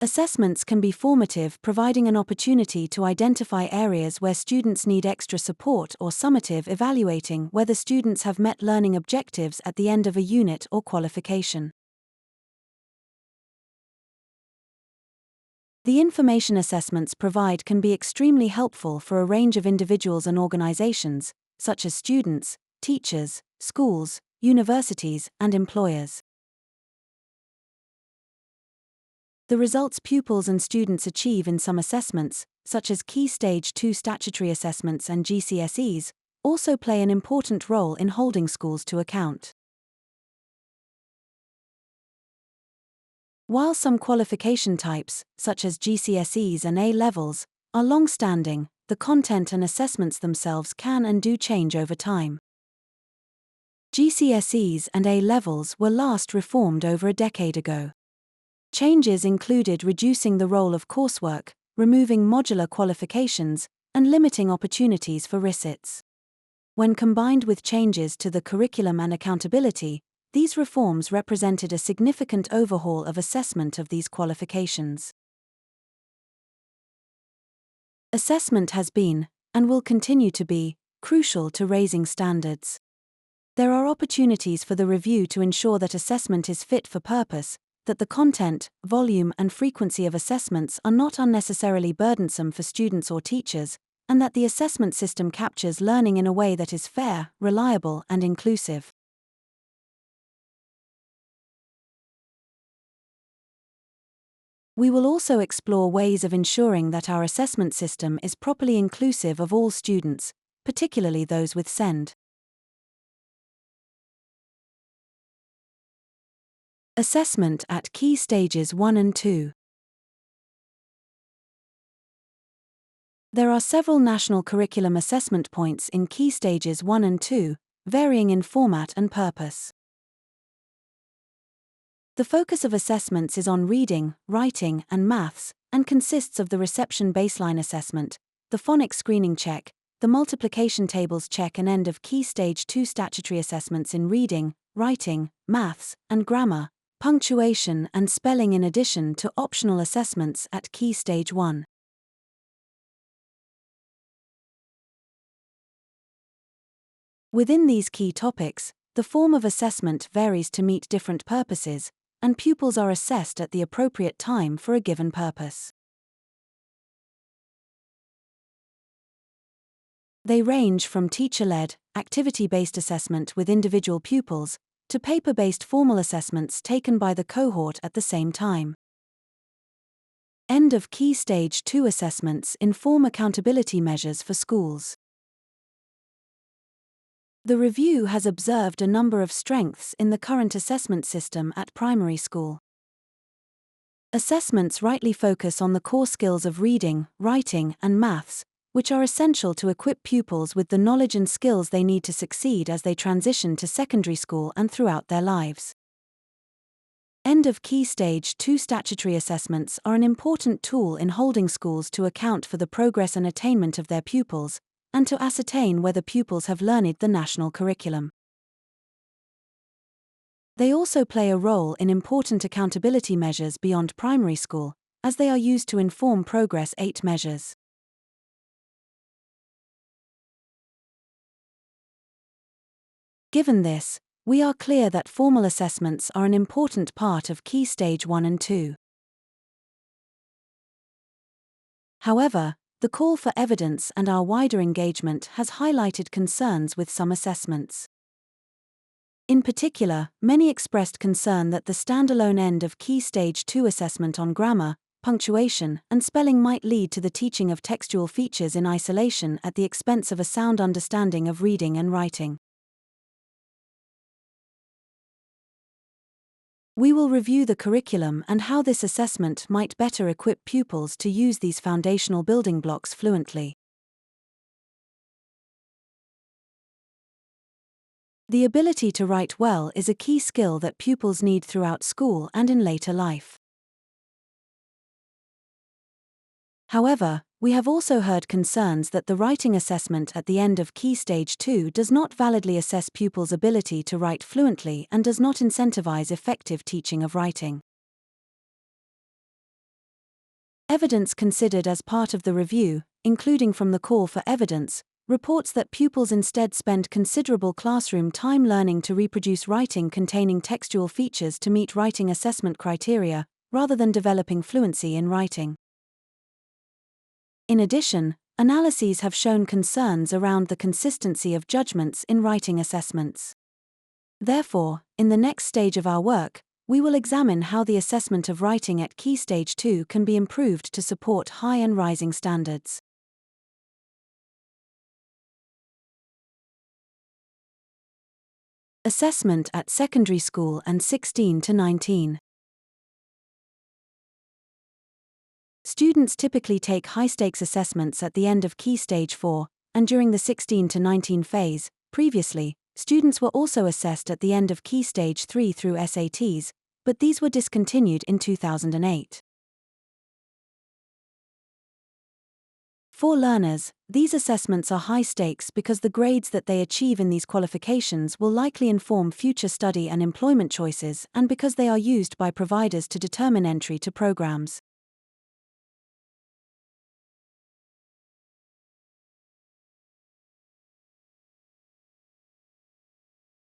Assessments can be formative, providing an opportunity to identify areas where students need extra support, or summative, evaluating whether students have met learning objectives at the end of a unit or qualification. The information assessments provide can be extremely helpful for a range of individuals and organizations, such as students, teachers, schools, universities, and employers. The results pupils and students achieve in some assessments, such as Key Stage 2 statutory assessments and GCSEs, also play an important role in holding schools to account. While some qualification types, such as GCSEs and A-levels, are long-standing, the content and assessments themselves can and do change over time. GCSEs and A-levels were last reformed over a decade ago. Changes included reducing the role of coursework, removing modular qualifications, and limiting opportunities for resits. When combined with changes to the curriculum and accountability, these reforms represented a significant overhaul of assessment of these qualifications. Assessment has been, and will continue to be, crucial to raising standards. There are opportunities for the review to ensure that assessment is fit for purpose, that the content, volume, and frequency of assessments are not unnecessarily burdensome for students or teachers, and that the assessment system captures learning in a way that is fair, reliable, and inclusive. We will also explore ways of ensuring that our assessment system is properly inclusive of all students, particularly those with SEND. Assessment at Key Stages 1 and 2. There are several national curriculum assessment points in Key Stages 1 and 2, varying in format and purpose. The focus of assessments is on reading, writing, and maths, and consists of the reception baseline assessment, the phonics screening check, the multiplication tables check, and end of Key Stage 2 statutory assessments in reading, writing, maths, and grammar, punctuation, and spelling, in addition to optional assessments at Key Stage 1. Within these key topics, the form of assessment varies to meet different purposes, and pupils are assessed at the appropriate time for a given purpose. They range from teacher-led, activity-based assessment with individual pupils, to paper-based formal assessments taken by the cohort at the same time. End of Key Stage 2 assessments inform accountability measures for schools. The review has observed a number of strengths in the current assessment system at primary school. Assessments rightly focus on the core skills of reading, writing, and maths, which are essential to equip pupils with the knowledge and skills they need to succeed as they transition to secondary school and throughout their lives. End of Key Stage 2 statutory assessments are an important tool in holding schools to account for the progress and attainment of their pupils, and to ascertain whether pupils have learned the national curriculum. They also play a role in important accountability measures beyond primary school, as they are used to inform Progress 8 measures. Given this, we are clear that formal assessments are an important part of Key Stage 1 and 2. However, the call for evidence and our wider engagement has highlighted concerns with some assessments. In particular, many expressed concern that the standalone end of Key Stage 2 assessment on grammar, punctuation, and spelling might lead to the teaching of textual features in isolation at the expense of a sound understanding of reading and writing. We will review the curriculum and how this assessment might better equip pupils to use these foundational building blocks fluently. The ability to write well is a key skill that pupils need throughout school and in later life. However, we have also heard concerns that the writing assessment at the end of Key Stage 2 does not validly assess pupils' ability to write fluently and does not incentivize effective teaching of writing. Evidence considered as part of the review, including from the call for evidence, reports that pupils instead spend considerable classroom time learning to reproduce writing containing textual features to meet writing assessment criteria, rather than developing fluency in writing. In addition, analyses have shown concerns around the consistency of judgments in writing assessments. Therefore, in the next stage of our work, we will examine how the assessment of writing at Key Stage 2 can be improved to support high and rising standards. Assessment at secondary school and 16 to 19. Students typically take high-stakes assessments at the end of Key Stage 4, and during the 16 to 19 phase. Previously, students were also assessed at the end of Key Stage 3 through SATs, but these were discontinued in 2008. For learners, these assessments are high stakes because the grades that they achieve in these qualifications will likely inform future study and employment choices, and because they are used by providers to determine entry to programs.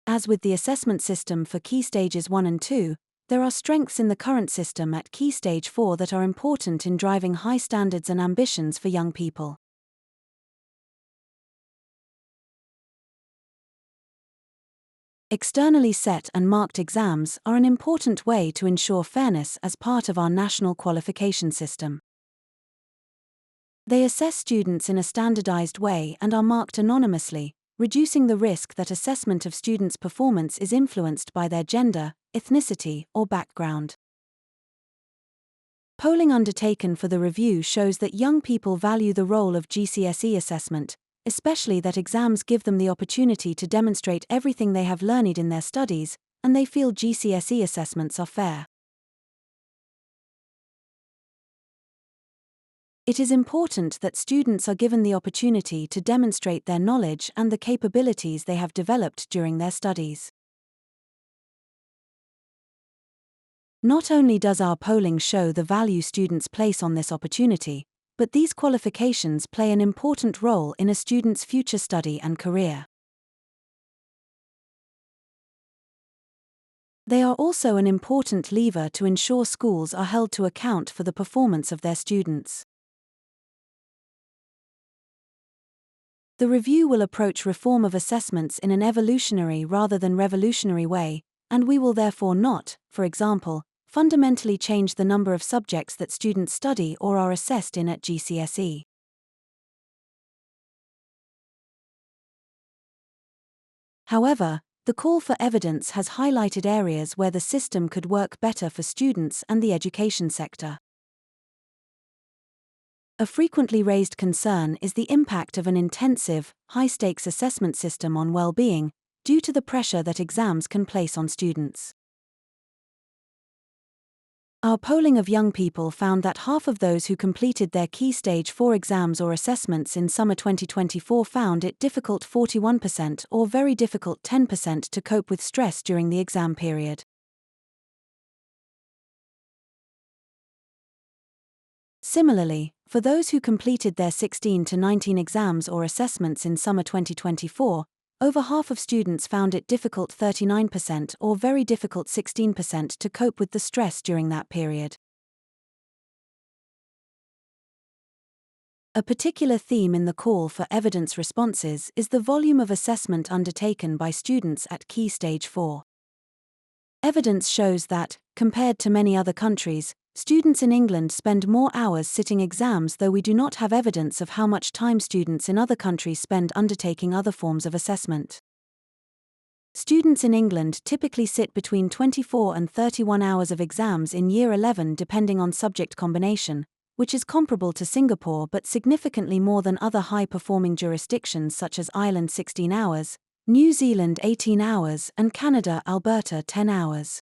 As with the assessment system for Key Stages 1 and 2, there are strengths in the current system at Key Stage 4 that are important in driving high standards and ambitions for young people. Externally set and marked exams are an important way to ensure fairness as part of our national qualification system. They assess students in a standardized way and are marked anonymously, reducing the risk that assessment of students' performance is influenced by their gender, ethnicity, or background. Polling undertaken for the review shows that young people value the role of GCSE assessment, especially that exams give them the opportunity to demonstrate everything they have learned in their studies, and they feel GCSE assessments are fair. It is important that students are given the opportunity to demonstrate their knowledge and the capabilities they have developed during their studies. Not only does our polling show the value students place on this opportunity, but these qualifications play an important role in a student's future study and career. They are also an important lever to ensure schools are held to account for the performance of their students. The review will approach reform of assessments in an evolutionary rather than revolutionary way, and we will therefore not, for example, fundamentally change the number of subjects that students study or are assessed in at GCSE. However, the call for evidence has highlighted areas where the system could work better for students and the education sector. A frequently raised concern is the impact of an intensive, high-stakes assessment system on well-being, due to the pressure that exams can place on students. Our polling of young people found that half of those who completed their Key Stage 4 exams or assessments in summer 2024 found it difficult 41% or very difficult 10% to cope with stress during the exam period. Similarly, for those who completed their 16 to 19 exams or assessments in summer 2024, over half of students found it difficult 39% or very difficult 16% to cope with the stress during that period. A particular theme in the call for evidence responses is the volume of assessment undertaken by students at Key Stage 4. Evidence shows that, compared to many other countries, Students in England spend more hours sitting exams, though we do not have evidence of how much time students in other countries spend undertaking other forms of assessment. Students in England typically sit between 24 and 31 hours of exams in Year 11 depending on subject combination, which is comparable to Singapore but significantly more than other high-performing jurisdictions such as Ireland 16 hours, New Zealand 18 hours and Canada Alberta 10 hours.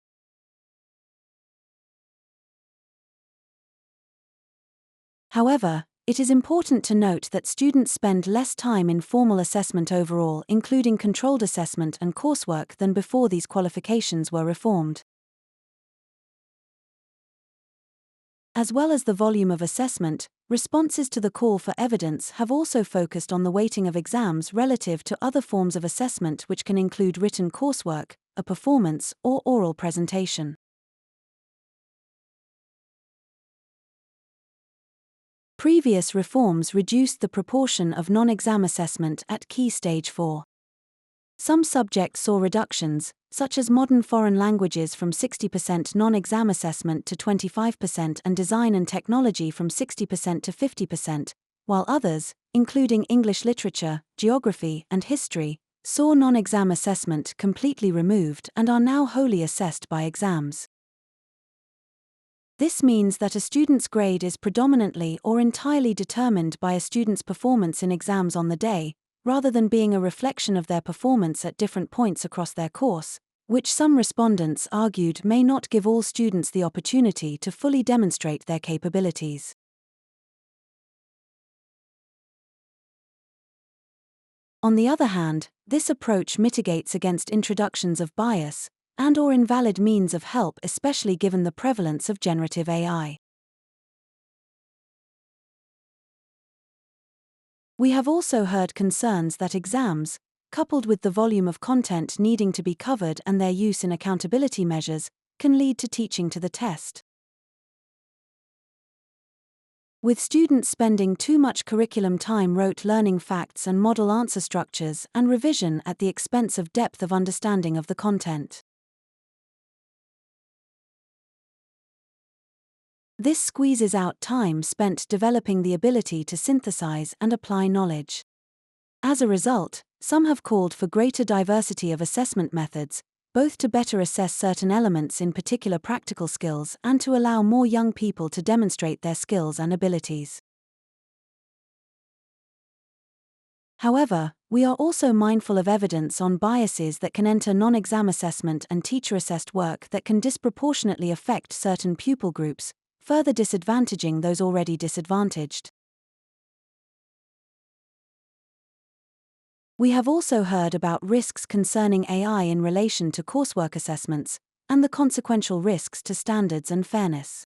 However, it is important to note that students spend less time in formal assessment overall, including controlled assessment and coursework, than before these qualifications were reformed. As well as the volume of assessment, responses to the call for evidence have also focused on the weighting of exams relative to other forms of assessment, which can include written coursework, a performance, or oral presentation. Previous reforms reduced the proportion of non-exam assessment at Key Stage 4. Some subjects saw reductions, such as modern foreign languages from 60% non-exam assessment to 25% and design and technology from 60% to 50%, while others, including English literature, geography, and history, saw non-exam assessment completely removed and are now wholly assessed by exams. This means that a student's grade is predominantly or entirely determined by a student's performance in exams on the day, rather than being a reflection of their performance at different points across their course, which some respondents argued may not give all students the opportunity to fully demonstrate their capabilities. On the other hand, this approach mitigates against introductions of bias and/or invalid means of help, especially given the prevalence of generative AI. We have also heard concerns that exams, coupled with the volume of content needing to be covered and their use in accountability measures, can lead to teaching to the test. With students spending too much curriculum time rote learning facts and model answer structures and revision at the expense of depth of understanding of the content. This squeezes out time spent developing the ability to synthesize and apply knowledge. As a result, some have called for greater diversity of assessment methods, both to better assess certain elements in particular practical skills and to allow more young people to demonstrate their skills and abilities. However, we are also mindful of evidence on biases that can enter non-exam assessment and teacher-assessed work that can disproportionately affect certain pupil groups, further disadvantaging those already disadvantaged. We have also heard about risks concerning AI in relation to coursework assessments, and the consequential risks to standards and fairness.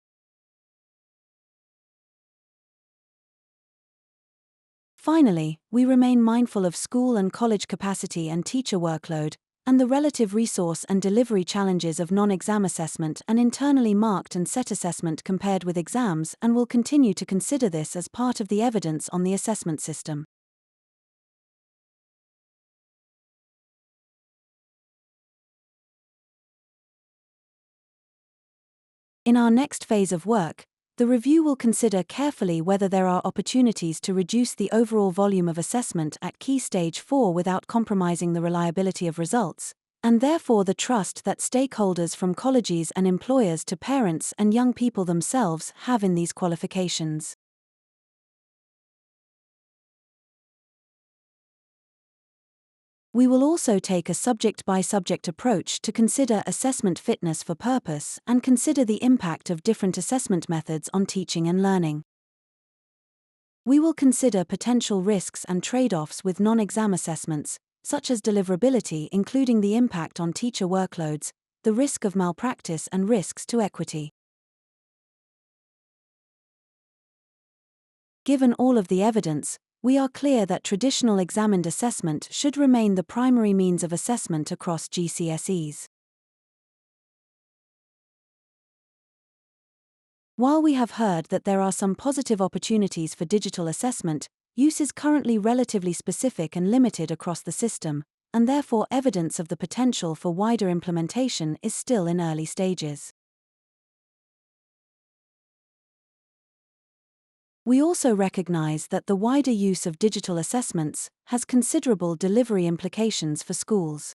Finally, we remain mindful of school and college capacity and teacher workload, and the relative resource and delivery challenges of non-exam assessment and internally marked and set assessment compared with exams, and will continue to consider this as part of the evidence on the assessment system. In our next phase of work, the review will consider carefully whether there are opportunities to reduce the overall volume of assessment at Key Stage 4 without compromising the reliability of results, and therefore the trust that stakeholders from colleges and employers to parents and young people themselves have in these qualifications. We will also take a subject-by-subject approach to consider assessment fitness for purpose and consider the impact of different assessment methods on teaching and learning. We will consider potential risks and trade-offs with non-exam assessments, such as deliverability, including the impact on teacher workloads, the risk of malpractice and risks to equity. Given all of the evidence, we are clear that traditional examined assessment should remain the primary means of assessment across GCSEs. While we have heard that there are some positive opportunities for digital assessment, use is currently relatively specific and limited across the system, and therefore evidence of the potential for wider implementation is still in early stages. We also recognize that the wider use of digital assessments has considerable delivery implications for schools.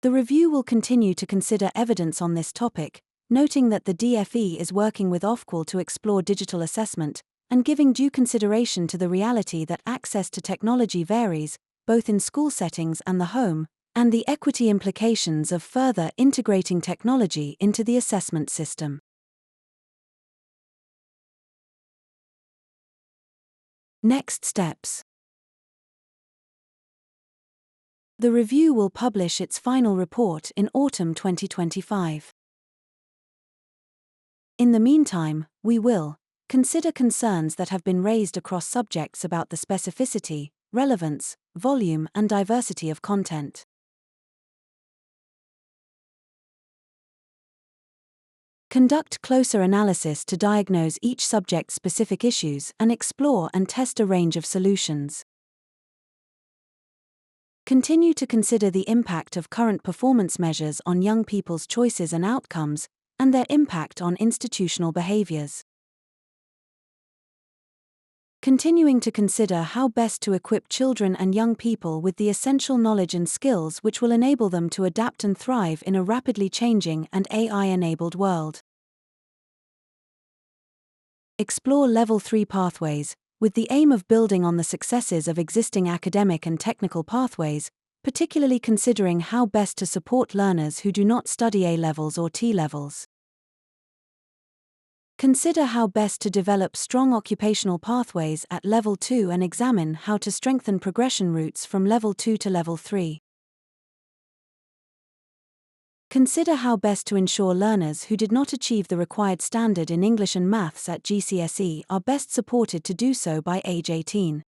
The review will continue to consider evidence on this topic, noting that the DFE is working with Ofqual to explore digital assessment, and giving due consideration to the reality that access to technology varies, both in school settings and the home, and the equity implications of further integrating technology into the assessment system. Next steps. The review will publish its final report in autumn 2025. In the meantime, we will consider concerns that have been raised across subjects about the specificity, relevance, volume, and diversity of content. Conduct closer analysis to diagnose each subject's specific issues and explore and test a range of solutions. Continue to consider the impact of current performance measures on young people's choices and outcomes, and their impact on institutional behaviors. Continuing to consider how best to equip children and young people with the essential knowledge and skills which will enable them to adapt and thrive in a rapidly changing and AI-enabled world. Explore Level 3 pathways, with the aim of building on the successes of existing academic and technical pathways, particularly considering how best to support learners who do not study A-levels or T-levels. Consider how best to develop strong occupational pathways at Level 2 and examine how to strengthen progression routes from Level 2 to Level 3. Consider how best to ensure learners who did not achieve the required standard in English and Maths at GCSE are best supported to do so by age 18.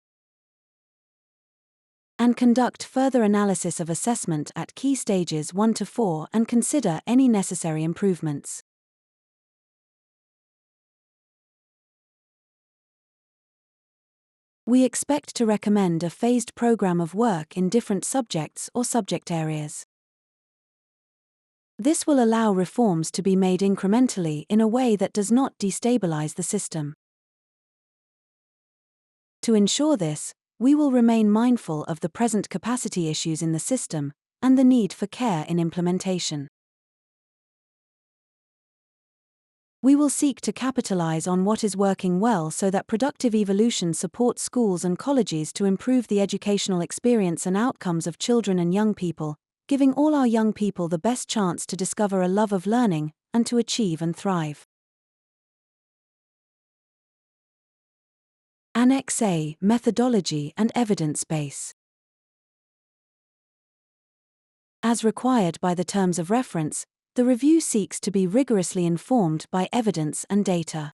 And conduct further analysis of assessment at key stages 1 to 4 and consider any necessary improvements. We expect to recommend a phased program of work in different subjects or subject areas. This will allow reforms to be made incrementally in a way that does not destabilize the system. To ensure this, we will remain mindful of the present capacity issues in the system and the need for care in implementation. We will seek to capitalize on what is working well so that productive evolution supports schools and colleges to improve the educational experience and outcomes of children and young people, giving all our young people the best chance to discover a love of learning and to achieve and thrive. Annex A, Methodology and Evidence Base. As required by the terms of reference, the review seeks to be rigorously informed by evidence and data.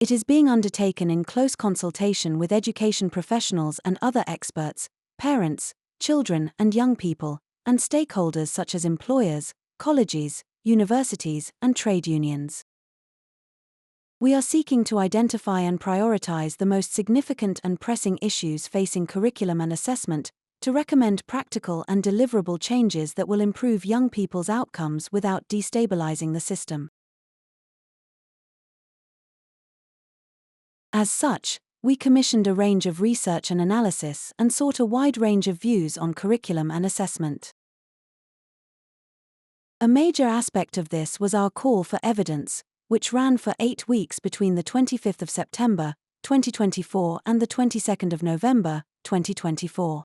It is being undertaken in close consultation with education professionals and other experts, parents, children and young people, and stakeholders such as employers, colleges, universities, and trade unions. We are seeking to identify and prioritize the most significant and pressing issues facing curriculum and assessment, to recommend practical and deliverable changes that will improve young people's outcomes without destabilizing the system. As such, we commissioned a range of research and analysis and sought a wide range of views on curriculum and assessment. A major aspect of this was our call for evidence, which ran for 8 weeks between the 25th of September, 2024 and the 22nd of November, 2024.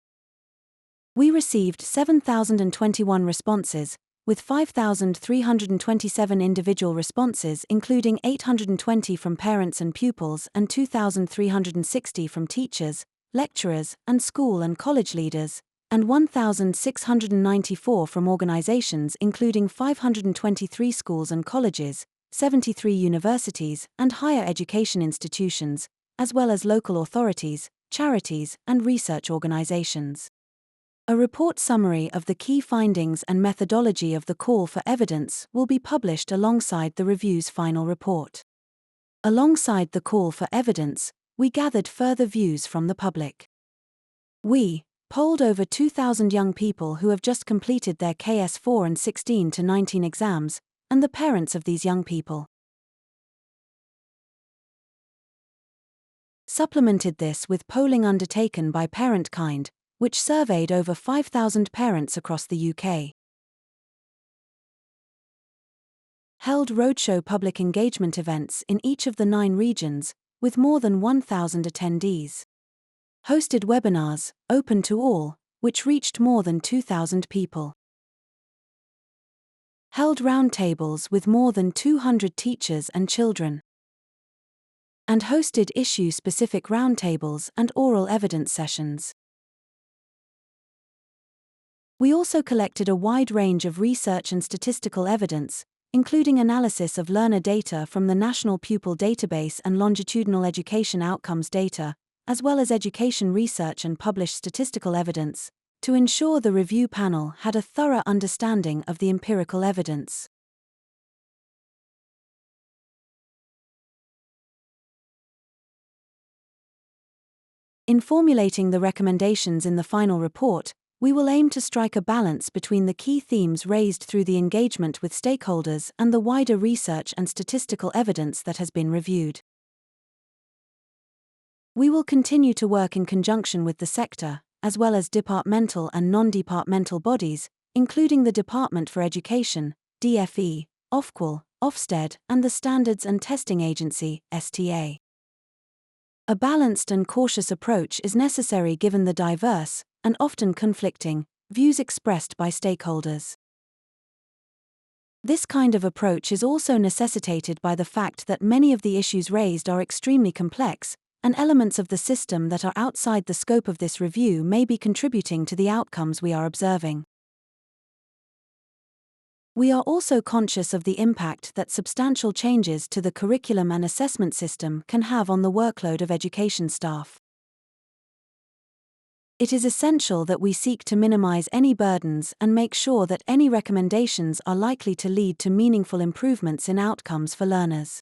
We received 7,021 responses, with 5,327 individual responses including 820 from parents and pupils and 2,360 from teachers, lecturers, and school and college leaders, and 1,694 from organizations including 523 schools and colleges, 73 universities and higher education institutions, as well as local authorities, charities, and research organizations. A report summary of the key findings and methodology of the call for evidence will be published alongside the review's final report. Alongside the call for evidence, we gathered further views from the public. We polled over 2,000 young people who have just completed their KS4 and 16 to 19 exams, and the parents of these young people. supplemented this with polling undertaken by ParentKind, which surveyed over 5,000 parents across the UK. Held roadshow public engagement events in each of the 9 regions, with more than 1,000 attendees. Hosted webinars, open to all, which reached more than 2,000 people. Held roundtables with more than 200 teachers and children. And hosted issue-specific roundtables and oral evidence sessions. We also collected a wide range of research and statistical evidence, including analysis of learner data from the National Pupil Database and longitudinal education outcomes data, as well as education research and published statistical evidence, to ensure the review panel had a thorough understanding of the empirical evidence. In formulating the recommendations in the final report, we will aim to strike a balance between the key themes raised through the engagement with stakeholders and the wider research and statistical evidence that has been reviewed. We will continue to work in conjunction with the sector, as well as departmental and non-departmental bodies, including the Department for Education, DFE, Ofqual, Ofsted, and the Standards and Testing Agency, STA. A balanced and cautious approach is necessary given the diverse, and often conflicting, views expressed by stakeholders. This kind of approach is also necessitated by the fact that many of the issues raised are extremely complex, and elements of the system that are outside the scope of this review may be contributing to the outcomes we are observing. We are also conscious of the impact that substantial changes to the curriculum and assessment system can have on the workload of education staff. It is essential that we seek to minimize any burdens and make sure that any recommendations are likely to lead to meaningful improvements in outcomes for learners.